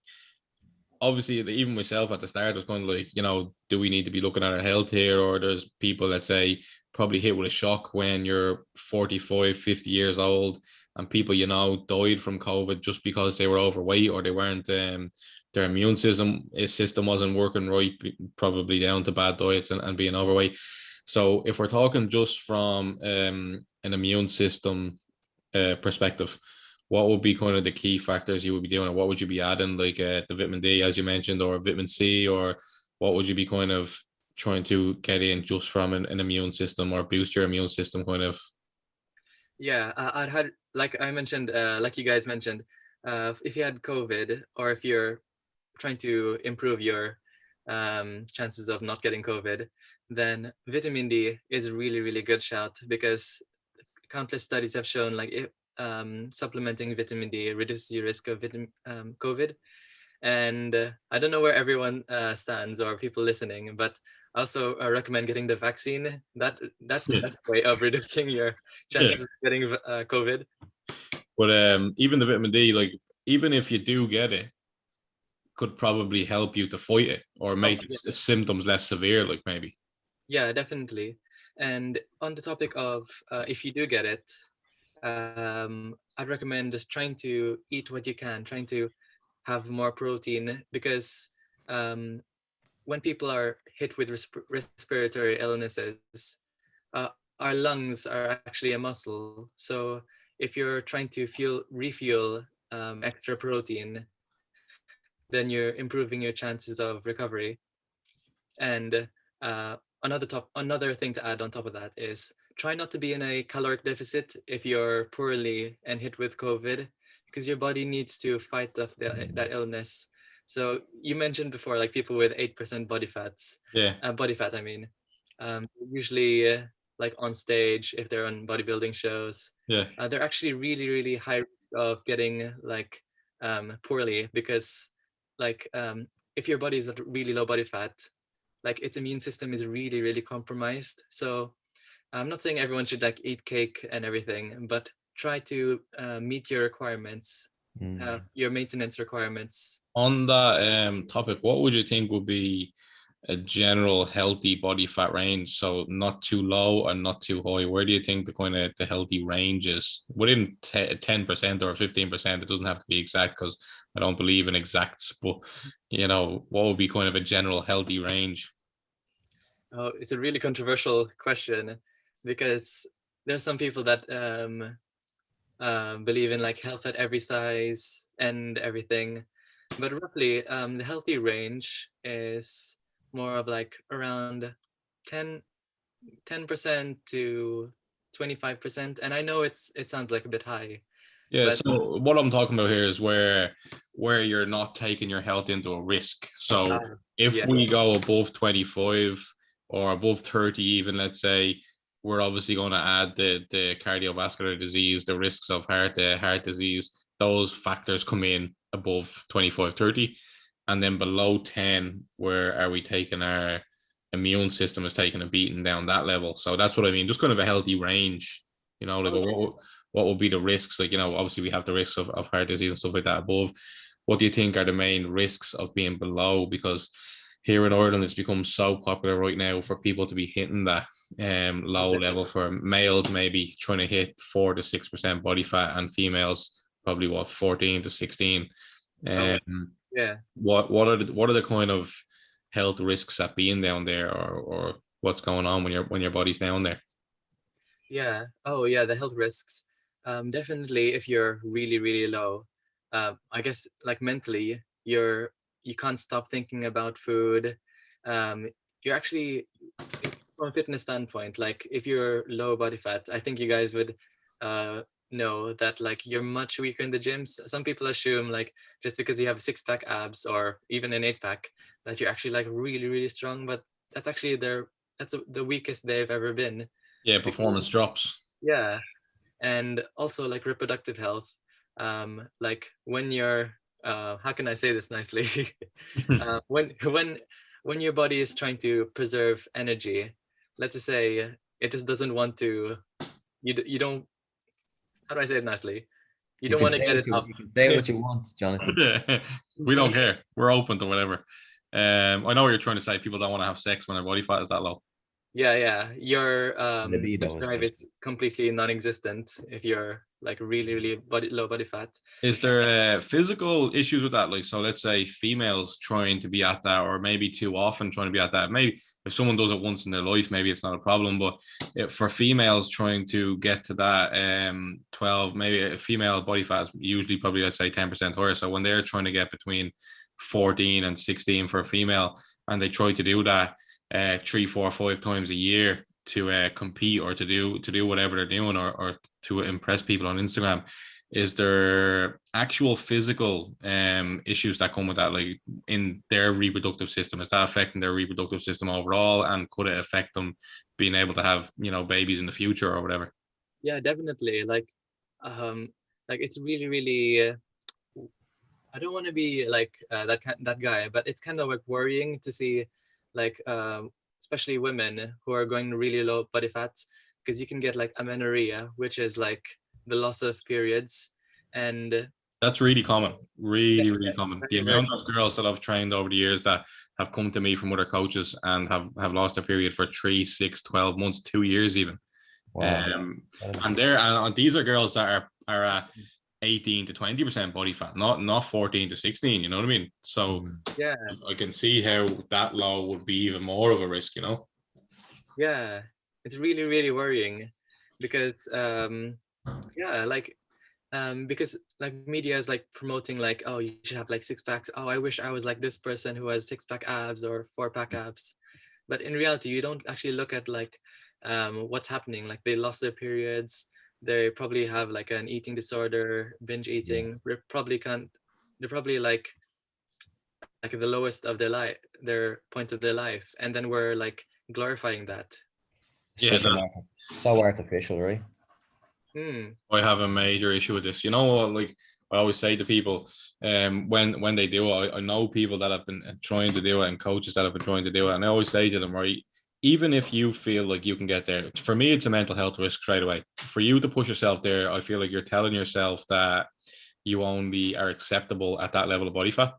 obviously, even myself at the start was kind of like, you know, do we need to be looking at our health here? Or there's people that say probably hit with a shock when you're 45, 50 years old, and people, you know, died from COVID just because they were overweight or they weren't, their immune system wasn't working right, probably down to bad diets and being overweight. So if we're talking just from an immune system perspective, what would be kind of the key factors you would be doing, or what would you be adding, like the vitamin D, as you mentioned, or vitamin C, or what would you be kind of trying to get in just from an immune system or boost your immune system kind of? Yeah, I'd had, like I mentioned, like you guys mentioned, if you had COVID, or if you're trying to improve your chances of not getting COVID, then vitamin D is a really, really good shout, because countless studies have shown like if supplementing vitamin D reduces your risk of COVID. And I don't know where everyone stands, or people listening, but I also recommend getting the vaccine. That's the best way of reducing your chances of getting COVID. But even the vitamin D, like even if you do get it, could probably help you to fight it or make the symptoms less severe, like maybe. Yeah, definitely. And on the topic of if you do get it, I'd recommend just trying to eat what you can, trying to have more protein, because when people are hit with respiratory illnesses, our lungs are actually a muscle. So if you're trying to refuel extra protein, then you're improving your chances of recovery. And another thing to add on top of that is try not to be in a caloric deficit if you're poorly and hit with COVID, because your body needs to fight that illness. So you mentioned before, like people with 8% body fat, I mean, usually like on stage, if they're on bodybuilding shows, they're actually really, really high risk of getting like poorly, because like if your body is at really low body fat, like its immune system is really, really compromised. So I'm not saying everyone should like eat cake and everything, but try to meet your requirements, your maintenance requirements. On that topic, what would you think would be a general healthy body fat range? So not too low and not too high. Where do you think the kind of the healthy range is? Within 10% or 15%, it doesn't have to be exact, because I don't believe in exacts, but you know, what would be kind of a general healthy range? Oh, it's a really controversial question, because there are some people that believe in like health at every size and everything, but roughly the healthy range is more of like around 10% to 25%. And I know it sounds like a bit high. Yeah, so what I'm talking about here is where you're not taking your health into a risk. So if we go above 25 or above 30 even, let's say, we're obviously going to add the cardiovascular disease, the risks of heart disease. Those factors come in above 25, 30. And then below 10, where are we taking our immune system is taking a beating down that level. So that's what I mean. Just kind of a healthy range, you know, like what will be the risks? Like, you know, obviously we have the risks of heart disease and stuff like that above. What do you think are the main risks of being below? Because here in Ireland, it's become so popular right now for people to be hitting that low level. For males, maybe trying to hit 4 to 6% body fat, and females probably 14 to 16. What are the kind of health risks at being down there, or what's going on when your body's down there? Yeah. Oh, yeah. The health risks. Definitely, if you're really, really low, I guess like mentally, you can't stop thinking about food. Um, you're actually, from a fitness standpoint, like if you're low body fat, I think you guys would uh, know that like you're much weaker in the gyms. Some people assume like just because you have 6-pack abs or even an 8-pack that you're actually like really, really strong, but that's actually the weakest they've ever been. Yeah, Because, performance drops. yeah, and also like reproductive health. Like when you're, how can I say this nicely? When your body is trying to preserve energy, let's just say it just doesn't want to. You don't. How do I say it nicely? You You don't can want to say get what it up. you can say what you want, Jonathan. We don't care. We're open to whatever. I know what you're trying to say. People don't want to have sex when their body fat is that low. Yeah. Your sex Libido, drive is completely non-existent if you're like really, really low body fat. Is there physical issues with that? Like, so let's say females trying to be at that, or maybe too often trying to be at that. Maybe if someone does it once in their life, maybe it's not a problem. But for females trying to get to that 12, maybe a female body fat is usually probably, let's say, 10% higher. So when they're trying to get between 14 and 16 for a female, and they try to do that 3, 4, 5 times a year to compete or to do whatever they're doing, or to impress people on Instagram, is there actual physical issues that come with that, like in their reproductive system? Is that affecting their reproductive system overall, and could it affect them being able to have, babies in the future or whatever? Yeah, definitely. Like it's really, really. I don't want to be like that guy, but it's kind of like worrying to see, like especially women who are going really low body fat, because you can get like amenorrhea, which is like the loss of periods, and That's really common, yeah, really common. The very, very amount of girls that I've trained over the years that have come to me from other coaches and have lost their period for 3, 6, 12 months, 2 years even. Wow. And these are girls that are at 18 to 20% body fat, not 14 to 16. You know what I mean? So yeah, I can see how that low would be even more of a risk. yeah. It's really, really worrying, because yeah, like because like media is like promoting like, oh, you should have like 6-packs. Oh, I wish I was like this person who has 6-pack abs or 4-pack abs. But in reality, you don't actually look at like what's happening. Like they lost their periods. They probably have like an eating disorder, binge eating. They're probably like the lowest of their life, their point of their life, and then we're like glorifying that. Yeah, So artificial, right? I have a major issue with this. You know what? Like I always say to people, when they do it, I know people that have been trying to do it and coaches that have been trying to do it, and I always say to them, right, even if you feel like you can get there, for me, it's a mental health risk straight away. For you to push yourself there, I feel like you're telling yourself that you only are acceptable at that level of body fat.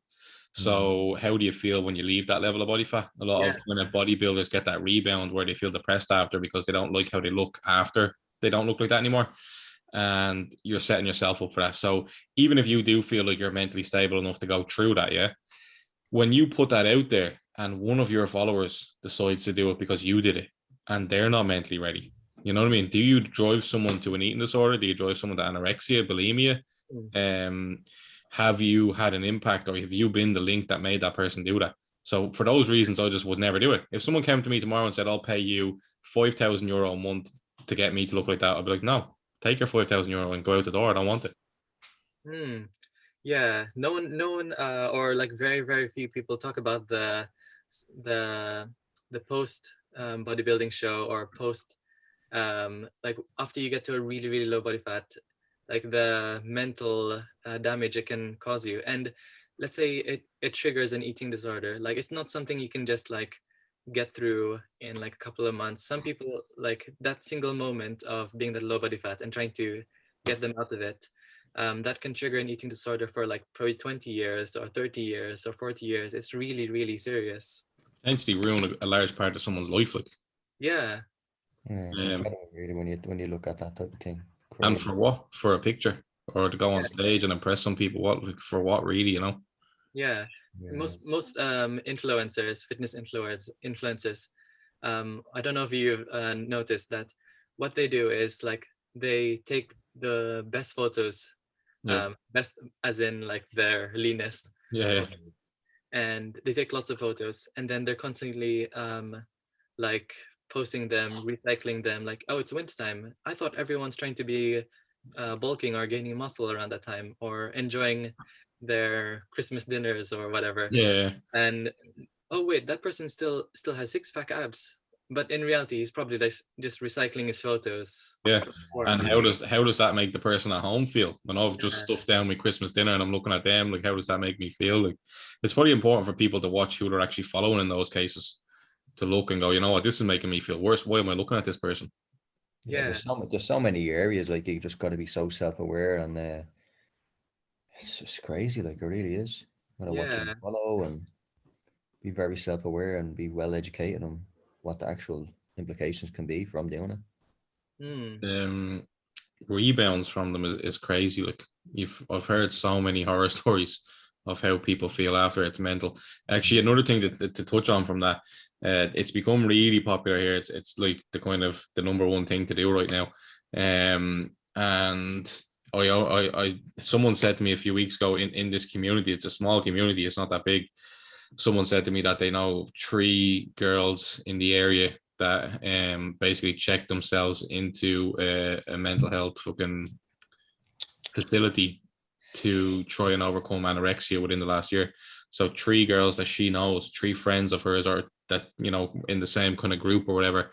So how do you feel when you leave that level of body fat? A lot Yeah. of when bodybuilders get that rebound where they feel depressed after because they don't like how they look after they don't look like that anymore. And you're setting yourself up for that. So even if you do feel like you're mentally stable enough to go through that, yeah, when you put that out there and one of your followers decides to do it because you did it and they're not mentally ready, you know what I mean? Do you drive someone to an eating disorder? Do you drive someone to anorexia, bulimia? Have you had an impact, or have you been the link that made that person do that? So for those reasons, I just would never do it. If someone came to me tomorrow and said, I'll pay you €5,000 a month to get me to look like that, I'd be like, no, take your €5,000 and go out the door. I don't want it. Yeah, no one, or like very, very few people talk about the post bodybuilding show, or post like after you get to a really, really low body fat, like the mental damage it can cause you. And let's say it triggers an eating disorder. Like it's not something you can just like get through in like a couple of months. Some people, like that single moment of being that low body fat and trying to get them out of it, that can trigger an eating disorder for like probably 20 years or 30 years or 40 years. It's really, really serious. Potentially ruin a large part of someone's life, like. Yeah. Yeah, it's incredible, really, when you look at that type of thing. And Crazy. for what? For a picture, or to go on stage and impress some people? What, like, for what, really? Yeah. Most influencers, fitness influencers, I don't know if you've noticed that what they do is like they take the best photos, Yeah. best as in like their leanest Yeah. photos, and they take lots of photos, and then they're constantly like posting them, recycling them, like, oh, it's wintertime, I thought everyone's trying to be bulking or gaining muscle around that time, or enjoying their Christmas dinners or whatever. Yeah. And oh wait, that person still has six-pack abs, but in reality he's probably just recycling his photos. Yeah. for And how does that make the person at home feel? When I've just Yeah. stuffed down my Christmas dinner and I'm looking at them, like, how does that make me feel? Like, it's pretty important for people to watch who they're actually following in those cases, to look and go, you know what, this is making me feel worse. Why am I looking at this person? Yeah, Yeah. there's so many areas, like you just got to be so self-aware, and it's just crazy, like it really is. Gotta watch who you Yeah. follow and be very self-aware and be well educated on what the actual implications can be from doing it. Hmm. Rebounds from them is crazy. Like, I've heard so many horror stories of how people feel after. It's mental. Actually, another thing to touch on from that, it's become really popular here. It's like the kind of the number one thing to do right now. And I someone said to me a few weeks ago, in this community, it's a small community, it's not that big. Someone said to me that they know 3 girls in the area that basically checked themselves into a mental health fucking facility to try and overcome anorexia within the last year. So 3 girls that she knows, 3 friends of hers, or that, you know, in the same kind of group or whatever,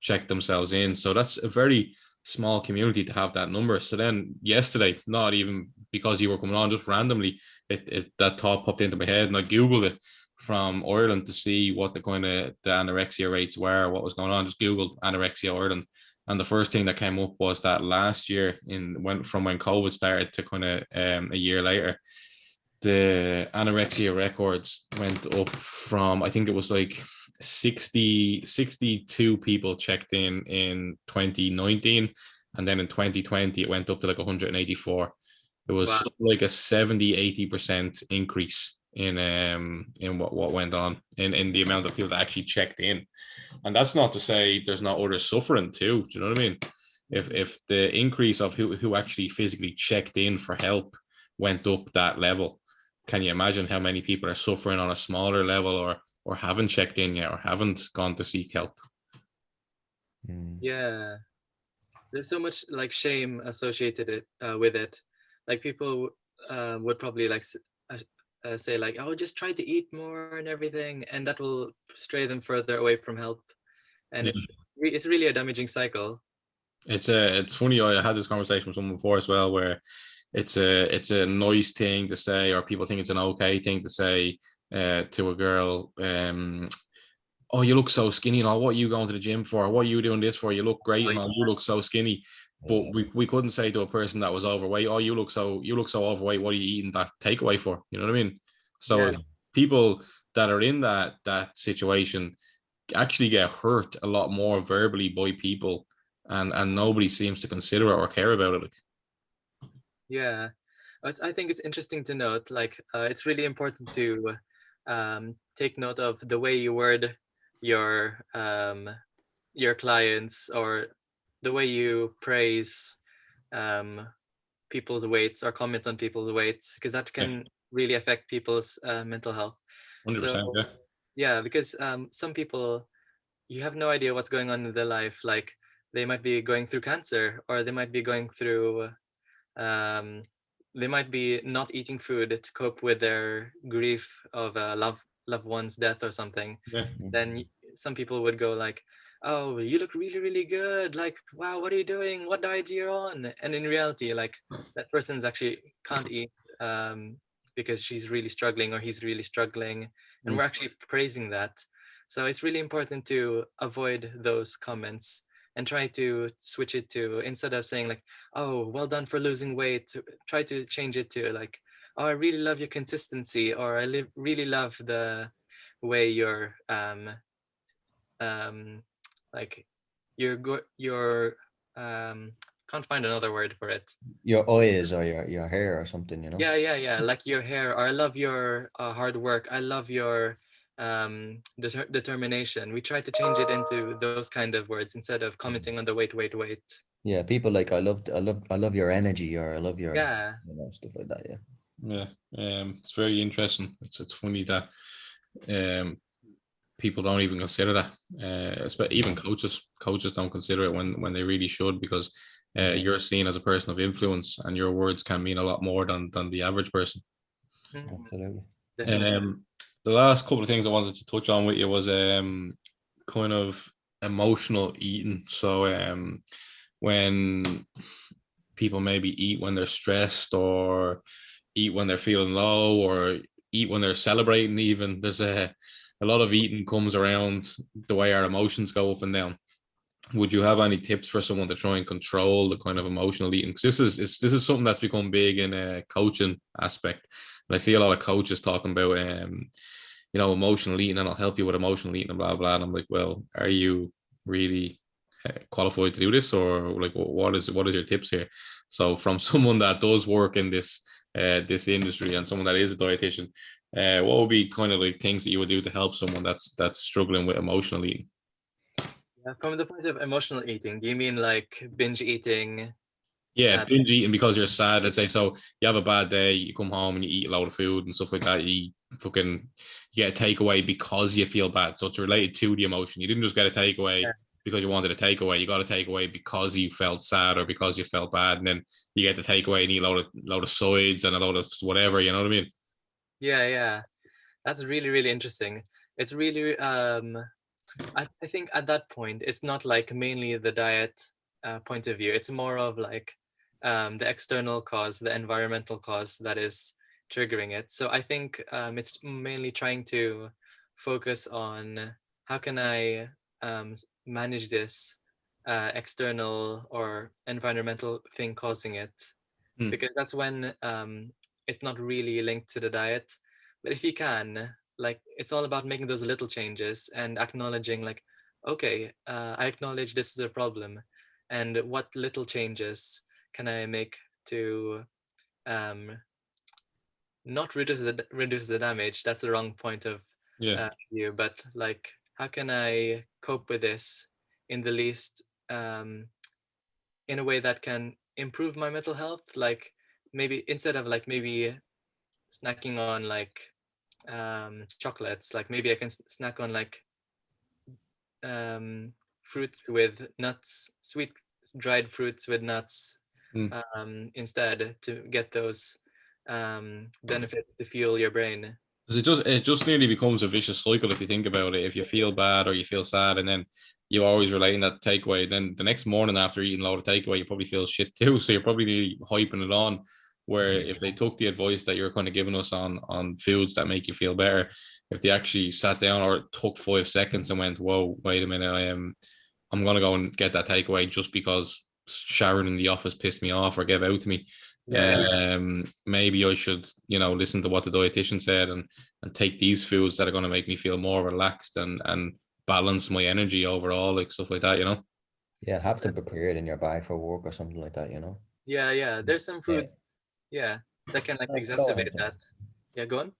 checked themselves in. So that's a very small community to have that number. So then yesterday, not even because you were coming on, just randomly, that thought popped into my head, and I Googled it from Ireland to see what the kind of the anorexia rates were, what was going on. Just Googled anorexia Ireland, and the first thing that came up was that last year, when COVID started to kind of a year later, the anorexia records went up from, I think it was like 62 people checked in 2019, and then in 2020 it went up to like 184. It was Wow. like a 70-80% increase in what went on in the amount of people that actually checked in. And that's not to say there's not others suffering too. Do you know what I mean? If the increase of who actually physically checked in for help went up that level, can you imagine how many people are suffering on a smaller level, or haven't checked in yet, or haven't gone to seek help? Yeah. There's so much like shame associated with it. Like people would probably like say like, oh, just try to eat more and everything, and that will stray them further away from help. And Yeah. it's really a damaging cycle. It's funny. I had this conversation with someone before as well, where it's a nice thing to say, or people think it's an okay thing to say to a girl. Oh, you look so skinny, and all. What are you going to the gym for? What are you doing this for? You look great, and all. You look so skinny. But we couldn't say to a person that was overweight, oh, you look so overweight. What are you eating that takeaway for? You know what I mean? So Yeah. people that are in that situation actually get hurt a lot more verbally by people, and nobody seems to consider it or care about it. Yeah. I think it's interesting to note, like, it's really important to take note of the way you word your clients, or the way you praise people's weights or comment on people's weights, because that Yeah, can really affect people's mental health. 100%. So Yeah, yeah, because some people, you have no idea what's going on in their life. Like they might be going through cancer, or they might be going through um, they might be not eating food to cope with their grief of a loved one's death or something. yeah, Then some people would go like, oh, you look really, really good, like, wow, what are you doing, what diet you're on? And in reality, like, that person's actually can't eat because she's really struggling, or he's really struggling, and we're actually praising that. So it's really important to avoid those comments and try to switch it to, instead of saying like, oh, well done for losing weight, try to change it to like, oh, I really love your consistency, or I really love the way you're like your can't find another word for it. Your eyes or your hair or something, you know. Yeah, like your hair, or I love your hard work, I love your determination. We try to change it into those kind of words instead of commenting on the wait. Yeah, people like I love your energy, or I love your Yeah. stuff like that. Yeah. It's very interesting. It's funny that people don't even consider that. Even coaches don't consider it when they really should, because you're seen as a person of influence, and your words can mean a lot more than the average person. Absolutely. Definitely. The last couple of things I wanted to touch on with you was kind of emotional eating. So when people maybe eat when they're stressed, or eat when they're feeling low, or eat when they're celebrating, even there's a lot of eating comes around the way our emotions go up and down. Would you have any tips for someone to try and control the kind of emotional eating? Because this is something that's become big in a coaching aspect, and I see a lot of coaches talking about emotional eating, and I'll help you with emotional eating and blah blah. And I'm like, well, are you really qualified to do this, or like what is your tips here? So from someone that does work in this industry, and someone that is a dietitian, what would be kind of like things that you would do to help someone that's struggling with emotional eating? From the point of emotional eating, do you mean like binge eating? Yeah, binge eating because you're sad. Let's say, so you have a bad day, you come home and you eat a load of food and stuff like that. You get a takeaway because you feel bad. So it's related to the emotion. You didn't just get a takeaway because you wanted a takeaway. You got a takeaway because you felt sad or because you felt bad, and then you get the takeaway and eat a load of sides and a load of whatever. You know what I mean? Yeah. That's really, really interesting. It's really I think at that point it's not like mainly the diet point of view. It's more of like the external cause, the environmental cause that is triggering it. So I think it's mainly trying to focus on how can I manage this external or environmental thing causing it, because that's when it's not really linked to the diet. But if you can, like, it's all about making those little changes and acknowledging, like, okay, I acknowledge this is a problem, and what little changes can I make to um, not reduce the damage? That's the wrong point of view. But like, how can I cope with this in the least, in a way that can improve my mental health? Like, maybe instead of like maybe snacking on like chocolates, like maybe I can snack on like fruits with nuts, sweet dried fruits with nuts, instead, to get those benefits to fuel your brain. Because it just nearly becomes a vicious cycle if you think about it. If you feel bad or you feel sad, and then you always relating that to takeaway, then the next morning after eating a lot of takeaway, you probably feel shit too. So you're probably really hyping it on. Where if they took the advice that you're kind of giving us on foods that make you feel better, if they actually sat down or took 5 seconds and went, "Whoa, wait a minute, I'm gonna go and get that takeaway just because Sharon in the office pissed me off or gave out to me." Maybe I should, listen to what the dietitian said, and take these foods that are going to make me feel more relaxed and balance my energy overall, like stuff like that. Yeah, have to prepare it in your bag for work or something like that. Yeah, there's some foods that can like exacerbate that. Go on.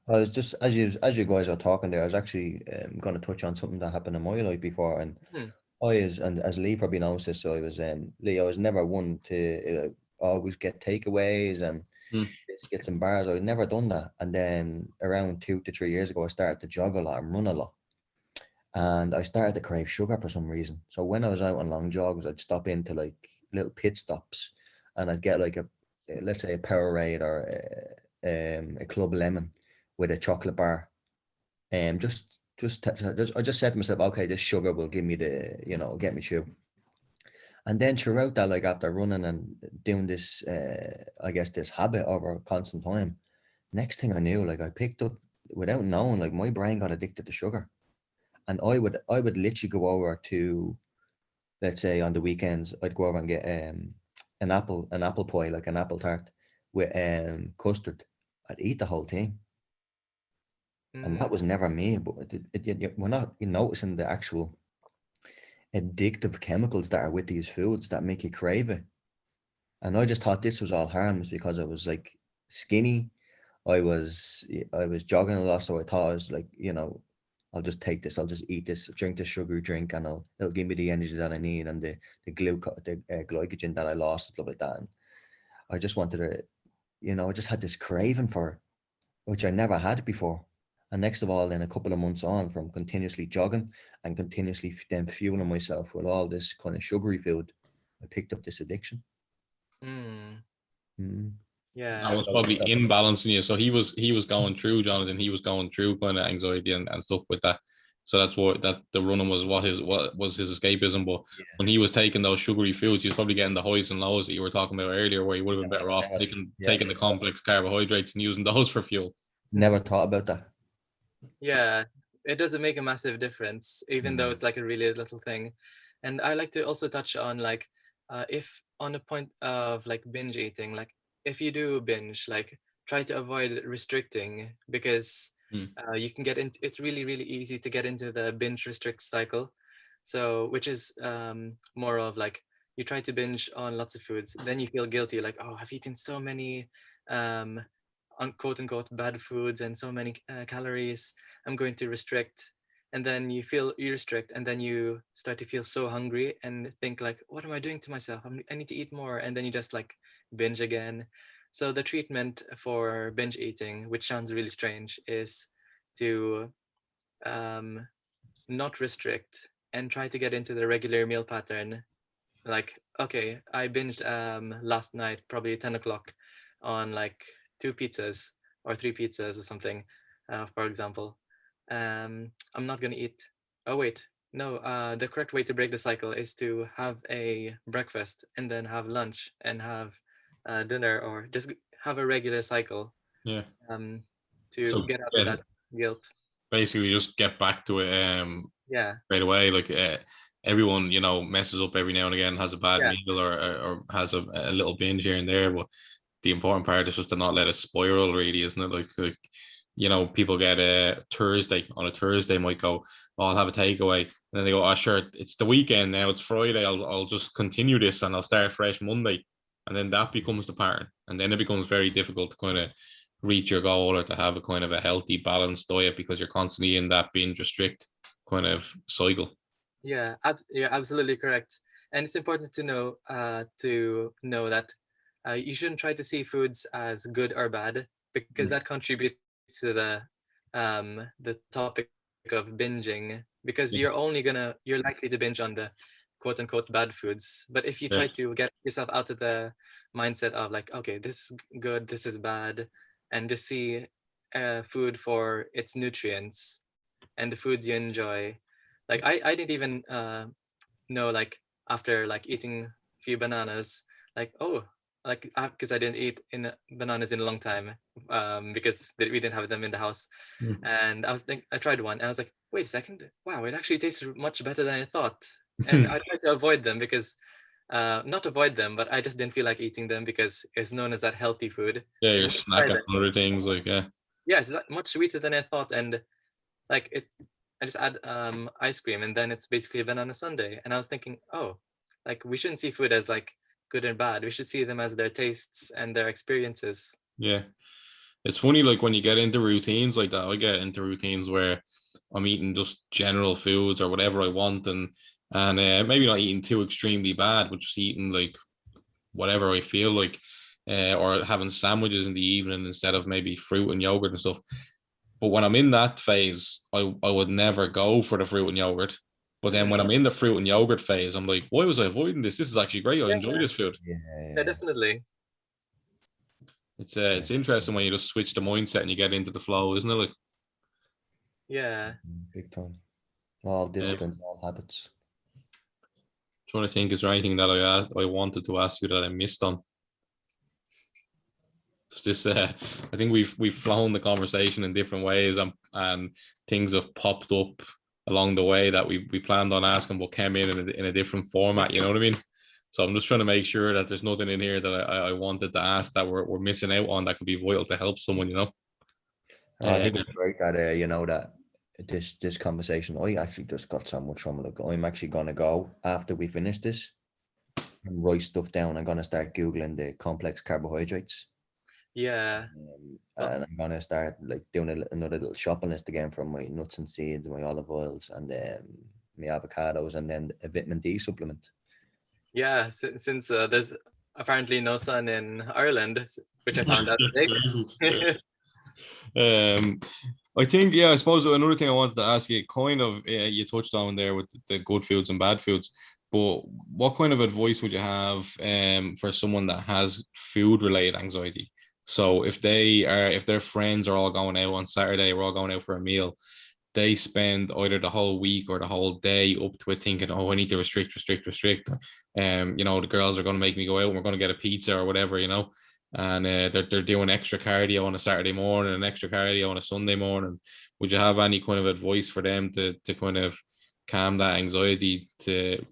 I was just, as you guys are talking there, I was actually going to touch on something that happened in my life before, and as Lee probably knows this, so Lee, I was never one to always get takeaways and biscuits and bars. I'd never done that, and then around 2 to 3 years ago, I started to jog a lot and run a lot, and I started to crave sugar for some reason. So when I was out on long jogs, I'd stop into like little pit stops, and I'd get like let's say a Powerade or a Club Lemon with a chocolate bar, and I just said to myself, okay, this sugar will give me get me through. And then throughout that, like after running and doing this, I guess this habit over a constant time, next thing I knew, like I picked up, without knowing, like my brain got addicted to sugar, and I would literally go over to, let's say on the weekends, I'd go over and get an apple pie, like an apple tart with custard. I'd eat the whole thing. And that was never me, but we're not noticing the actual addictive chemicals that are with these foods that make you crave it. And I just thought this was all harmless because I was like skinny. I was jogging a lot, so I thought I was like, I'll just take this, I'll just eat this, drink this sugary drink, and it'll give me the energy that I need and the glycogen that I lost, stuff like that. And I just wanted to, I just had this craving for it, which I never had before. And next of all, then a couple of months on from continuously jogging and continuously then fueling myself with all this kind of sugary food, I picked up this addiction. Yeah, I was probably imbalancing you. So he was going through, Jonathan. He was going through kind of anxiety and stuff with that. So that's what the running was. What was his escapism. But when he was taking those sugary foods, he was probably getting the highs and lows that you were talking about earlier, where he would have been better off taking the complex carbohydrates and using those for fuel. Never thought about that. Yeah, it doesn't make a massive difference, even though it's like a really little thing. And I like to also touch on like, if on the point of like binge eating, like if you do binge, like try to avoid restricting, because you can get into, it's really, really easy to get into the binge restrict cycle. So, which is more of like, you try to binge on lots of foods, then you feel guilty, like, oh, I've eaten so many quote unquote bad foods and so many calories, I'm going to restrict. And then you restrict, and then you start to feel so hungry and think like, what am I doing to myself? I need to eat more. And then you just like binge again. So the treatment for binge eating, which sounds really strange, is to not restrict and try to get into the regular meal pattern. Like, okay, I binged last night, probably 10 o'clock, on like 2 pizzas or 3 pizzas or something, for example. I'm not gonna eat. Oh wait, no. The correct way to break the cycle is to have a breakfast and then have lunch and have dinner, or just have a regular cycle. Yeah. To get out of that guilt. Basically, just get back to it. Right away. Like everyone, messes up every now and again, has a bad meal or has a little binge here and there, but the important part is just to not let it spiral, really, isn't it? Like people get a Thursday might go, oh, I'll have a takeaway, and then they go, oh sure, it's the weekend now, it's Friday, I'll just continue this and I'll start fresh Monday, and then that becomes the pattern, and then it becomes very difficult to kind of reach your goal or to have a kind of a healthy balanced diet, because you're constantly in that binge restrict kind of cycle. Yeah, you're absolutely correct. And it's important to know that you shouldn't try to see foods as good or bad, because that contributes to the topic of binging, because you're likely to binge on the quote unquote bad foods. But if you try to get yourself out of the mindset of like, okay, this is good, this is bad, and just see food for its nutrients and the foods you enjoy. Like I didn't even know, like after like eating a few bananas, like, oh, like because I didn't eat bananas in a long time, because we didn't have them in the house. And I tried one and I was like, wait a second, wow, it actually tastes much better than I thought. And I tried to avoid them because not avoid them, but I just didn't feel like eating them because it's known as that healthy food. Yeah, you're snacking on other things, like yeah, it's much sweeter than I thought. And like I just add ice cream, and then it's basically a banana sundae. And I was thinking, oh, like we shouldn't see food as like good and bad. We should see them as their tastes and their experiences. Yeah. It's funny, like when you get into routines like that, I get into routines where I'm eating just general foods or whatever I want, and maybe not eating too extremely bad, but just eating like whatever I feel like, or having sandwiches in the evening instead of maybe fruit and yogurt and stuff. But when I'm in that phase, I would never go for the fruit and yogurt. But then when I'm in the fruit and yogurt phase, I'm like, why was I avoiding this? This is actually great. I enjoy this food. Yeah, definitely. It's interesting when you just switch the mindset and you get into the flow, isn't it? Like, yeah, big time. All disciplines, all habits. Trying to think, is there anything that I wanted to ask you that I missed on? Just this, I think we've flown the conversation in different ways, and things have popped up along the way that we planned on asking, but came in a different format. You know what I mean? So I'm just trying to make sure that there's nothing in here that I wanted to ask that we're missing out on that could be vital to help someone. I think it's great that that this conversation. I actually just got so much from it. I'm actually gonna go after we finish this and write stuff down. I'm gonna start googling the complex carbohydrates. Yeah. Well, And I'm gonna start like doing another little shopping list again for my nuts and seeds, my olive oils, and my avocados, and then a vitamin D supplement. yeah, since there's apparently no sun in Ireland, which I found out today. There isn't. I think, I suppose another thing I wanted to ask you, kind of, you touched on there with the good foods and bad foods, but what kind of advice would you have for someone that has food related anxiety? So if their friends are all going out on Saturday, we're all going out for a meal, they spend either the whole week or the whole day up to it thinking, oh, I need to restrict. The girls are going to make me go out and we're going to get a pizza or whatever, and they're doing extra cardio on a Saturday morning and extra cardio on a Sunday morning. Would you have any kind of advice for them to kind of calm that anxiety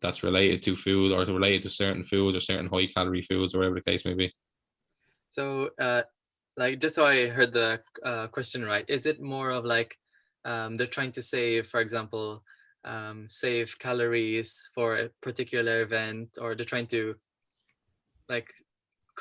that's related to food or related to certain foods or certain high calorie foods or whatever the case may be? So, like, just so I heard the question right, is it more of like they're trying to save, for example, save calories for a particular event, or they're trying to like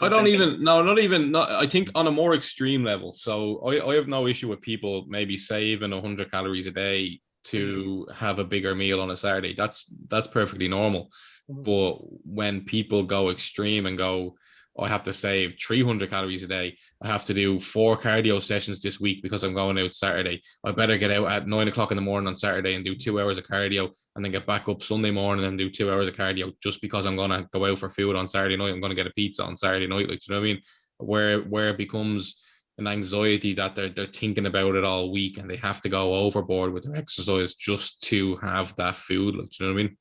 I don't compensate? even, no, not even, not, I think on a more extreme level. So I have no issue with people maybe saving 100 calories a day to have a bigger meal on a Saturday. That's perfectly normal. Mhm. But when people go extreme and go, I have to save 300 calories a day, I have to do 4 cardio sessions this week because I'm going out Saturday. I better get out at 9 o'clock in the morning on Saturday and do 2 hours of cardio and then get back up Sunday morning and do 2 hours of cardio just because I'm going to go out for food on Saturday night. I'm going to get a pizza on Saturday night. Like, you know what I mean? Where it becomes an anxiety that they're thinking about it all week and they have to go overboard with their exercise just to have that food. Like, you know what I mean?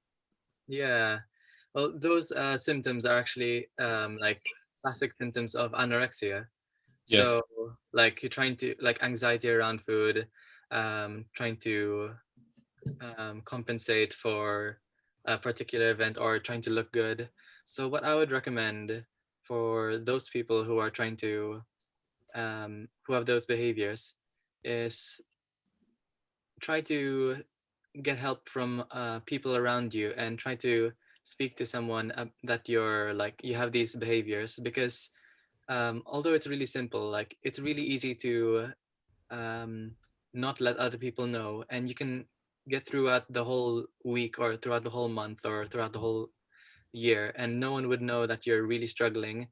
Yeah. Well, those symptoms are actually like classic symptoms of anorexia. Yes. So, like, you're trying to like anxiety around food, trying to compensate for a particular event or trying to look good. So what I would recommend for those people who are trying to who have those behaviors is try to get help from people around you and try to speak to someone that you're like you have these behaviors, because although it's really simple, like it's really easy to um, not let other people know, and you can get throughout the whole week or throughout the whole month or throughout the whole year, and no one would know that you're really struggling,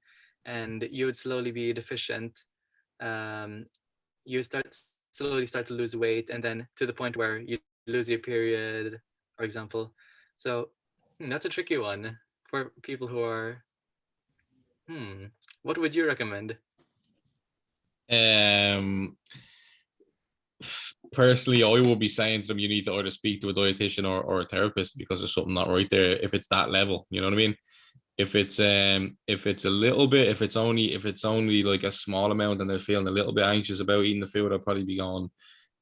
and you would slowly be deficient. um, you slowly start to lose weight, and then to the point where you lose your period, for example. So that's a tricky one for people who are what would you recommend? Um, Personally, I will be saying to them, you need to either speak to a dietitian or a therapist because there's something not right there. If it's that level, you know what I mean? If it's a little bit, if it's only like a small amount and they're feeling a little bit anxious about eating the food, I'll probably be going,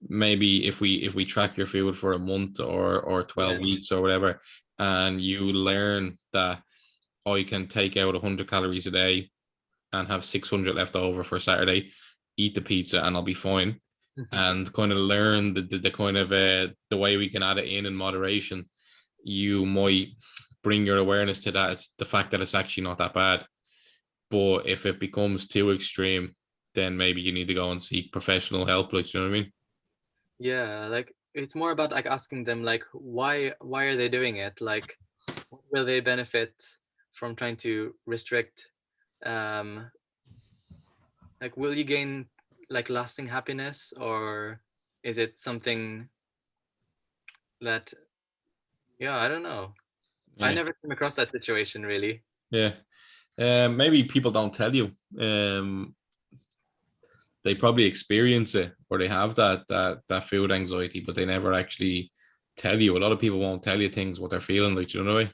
maybe if we track your food for a month or 12 Yeah. weeks or whatever, and you learn that I can take out 100 calories a day and have 600 left over for Saturday, eat the pizza and I'll be fine, and kind of learn the kind of the way we can add it in moderation, you might bring your awareness to that. It's the fact that it's actually not that bad. But if it becomes too extreme, then maybe you need to go and seek professional help. Like, you know what I mean? Yeah, like it's more about like asking them like why are they doing it? Like what will they benefit from trying to restrict? Um like will you gain like lasting happiness, or is it something that I don't know. I Yeah, never came across that situation really. yeah. Maybe people don't tell you. They probably experience it or they have that food anxiety, but they never actually tell you. A lot of people won't tell you things what they're feeling like. You know what I mean?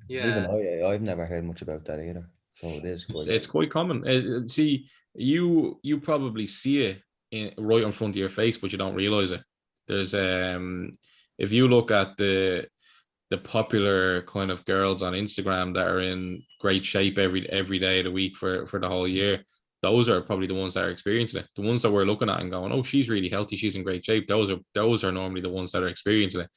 Even Yeah. I've never heard much about that either. So it is quite. It's quite common. See, you probably see it right in front of your face, but you don't realize it. There's if you look at the popular kind of girls on Instagram that are in great shape every day of the week for the whole year, those are probably the ones that are experiencing it. The ones that we're looking at and going, oh, she's really healthy, she's in great shape. Those are normally the ones that are experiencing it.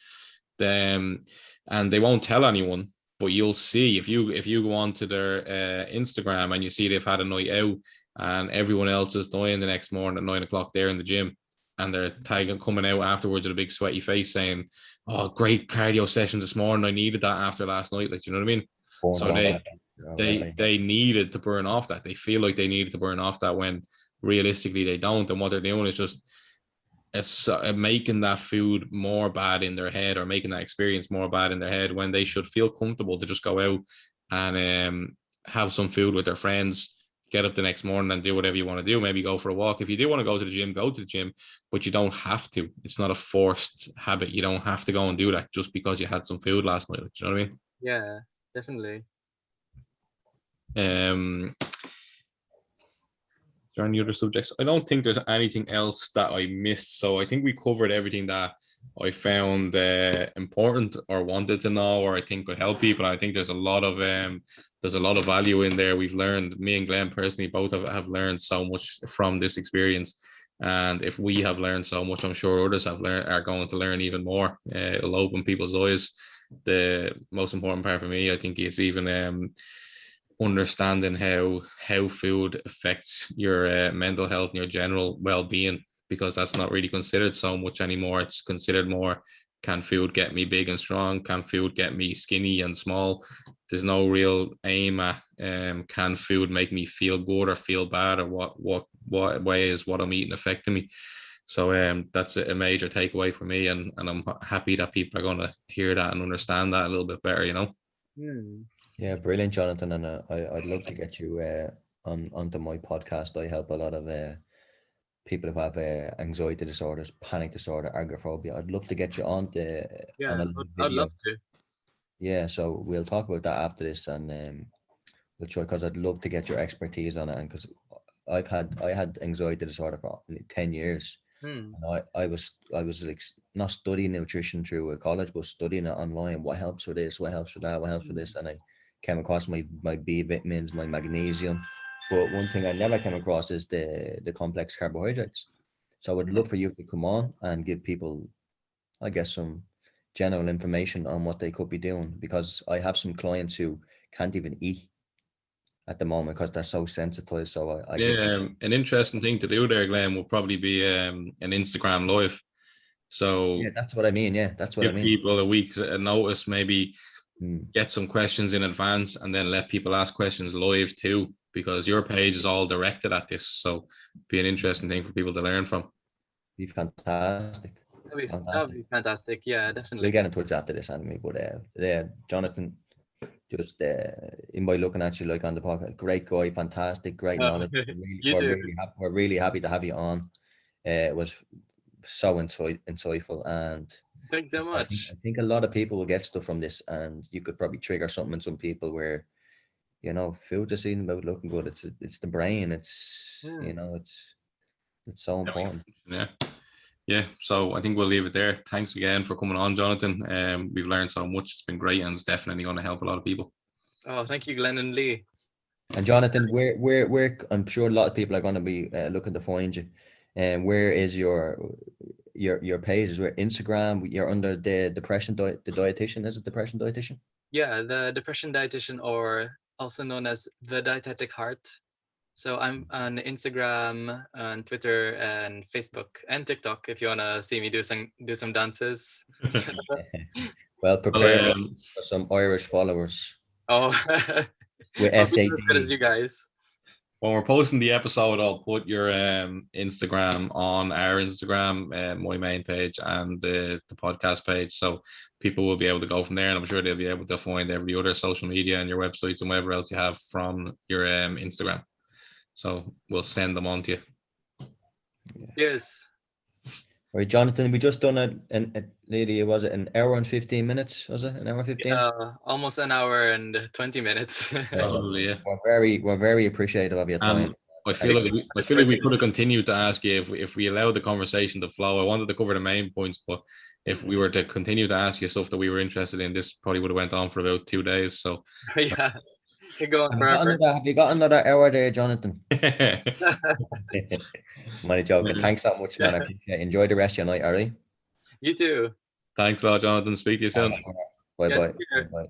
And they won't tell anyone, but you'll see if you go onto their Instagram and you see they've had a night out and everyone else is dying the next morning at 9 o'clock there in the gym, and they're coming out afterwards with a big sweaty face saying, "Oh, great cardio session this morning. I needed that after last night." Like, you know what I mean? So they needed to burn off that. They feel like they needed to burn off that when realistically they don't. And what they're doing is just making that food more bad in their head, or making that experience more bad in their head, when they should feel comfortable to just go out and have some food with their friends, get up the next morning and do whatever you want to do. Maybe go for a walk. If you do want to go to the gym, go to the gym, but you don't have to. It's not a forced habit. You don't have to go and do that just because you had some food last night. Do you know what I mean? Yeah, definitely. Is there any other subjects? I don't think there's anything else that I missed. So I think we covered everything that I found important or wanted to know, or I think could help people. I think there's a lot of value in there. We've learned, me and Glenn personally both have learned so much from this experience. And if we have learned so much, I'm sure others are going to learn even more. It'll open people's eyes. The most important part for me, I think, is even understanding how food affects your mental health and your general well-being, because that's not really considered so much anymore. It's considered more, can food get me big and strong? Can food get me skinny and small? There's no real aim at can food make me feel good or feel bad, or what way is what I'm eating affecting me? So that's a major takeaway for me, and I'm happy that people are going to hear that and understand that a little bit better, you know. Yeah, brilliant, Jonathan, and I'd love to get you onto my podcast. I help a lot of people who have anxiety disorders, panic disorder, agoraphobia. I'd love to get you on I'd love to. Yeah, so we'll talk about that after this, and we'll try, because I'd love to get your expertise on it, and because I had anxiety disorder for 10 years. And I was like not studying nutrition through college, but studying it online. What helps with this? What helps with that? What helps with this? And I came across my B vitamins, my magnesium. But one thing I never came across is the complex carbohydrates. So I would love for you to come on and give people, I guess, some general information on what they could be doing, because I have some clients who can't even eat at the moment because they're so sensitized. So an interesting thing to do there, Glenn, will probably be an Instagram live. So yeah, that's what I mean. Yeah, that's what I mean. Give people a week's notice, maybe get some questions in advance, and then let people ask questions live too, because your page is all directed at this. So it'd be an interesting thing for people to learn from. Be fantastic. That'd be fantastic. Yeah, definitely. We'll get in touch after this anyway. But Jonathan, just by looking at you like on the podcast, great guy, fantastic, great knowledge. We're really happy to have you on. It was so insightful, and thanks so much. I think a lot of people will get stuff from this, and you could probably trigger something in some people where, you know, food just isn't about looking good. It's the brain. It's you know, it's so important. Yeah. So I think we'll leave it there. Thanks again for coming on, Jonathan. We've learned so much. It's been great, and it's definitely going to help a lot of people. Oh, thank you, Glenn and Lee. And Jonathan, where I'm sure a lot of people are going to be looking to find you. And where is your page? Is where Instagram? You're under the Dietitian. Is it Depression Dietitian? Yeah, the Depression Dietitian, or also known as the Dietetic Heart. So I'm on Instagram, and Twitter, and Facebook, and TikTok. If you wanna see me do some dances. Well, prepare for some Irish followers. Oh, with SAT. As good as you guys. When we're posting the episode, I'll put your Instagram on our Instagram, my main page, and the podcast page, so people will be able to go from there, and I'm sure they'll be able to find every other social media and your websites and whatever else you have from your Instagram. So we'll send them on to you. Yes. All right, Jonathan, we just done was it an hour and 15 minutes? Was it an hour and 15? Almost an hour and 20 minutes. Probably, yeah. We're very appreciative of your time. I feel like we could have continued to ask you if we allowed the conversation to flow. I wanted to cover the main points, but if we were to continue to ask you stuff that we were interested in, this probably would have went on for about 2 days. So yeah. Go on forever. Have you got another hour there, Jonathan? I'm only joking. Thanks so much, man. I appreciate it. Enjoy the rest of your night, all right? You too. Thanks a lot, Jonathan. Speak to you soon. Bye.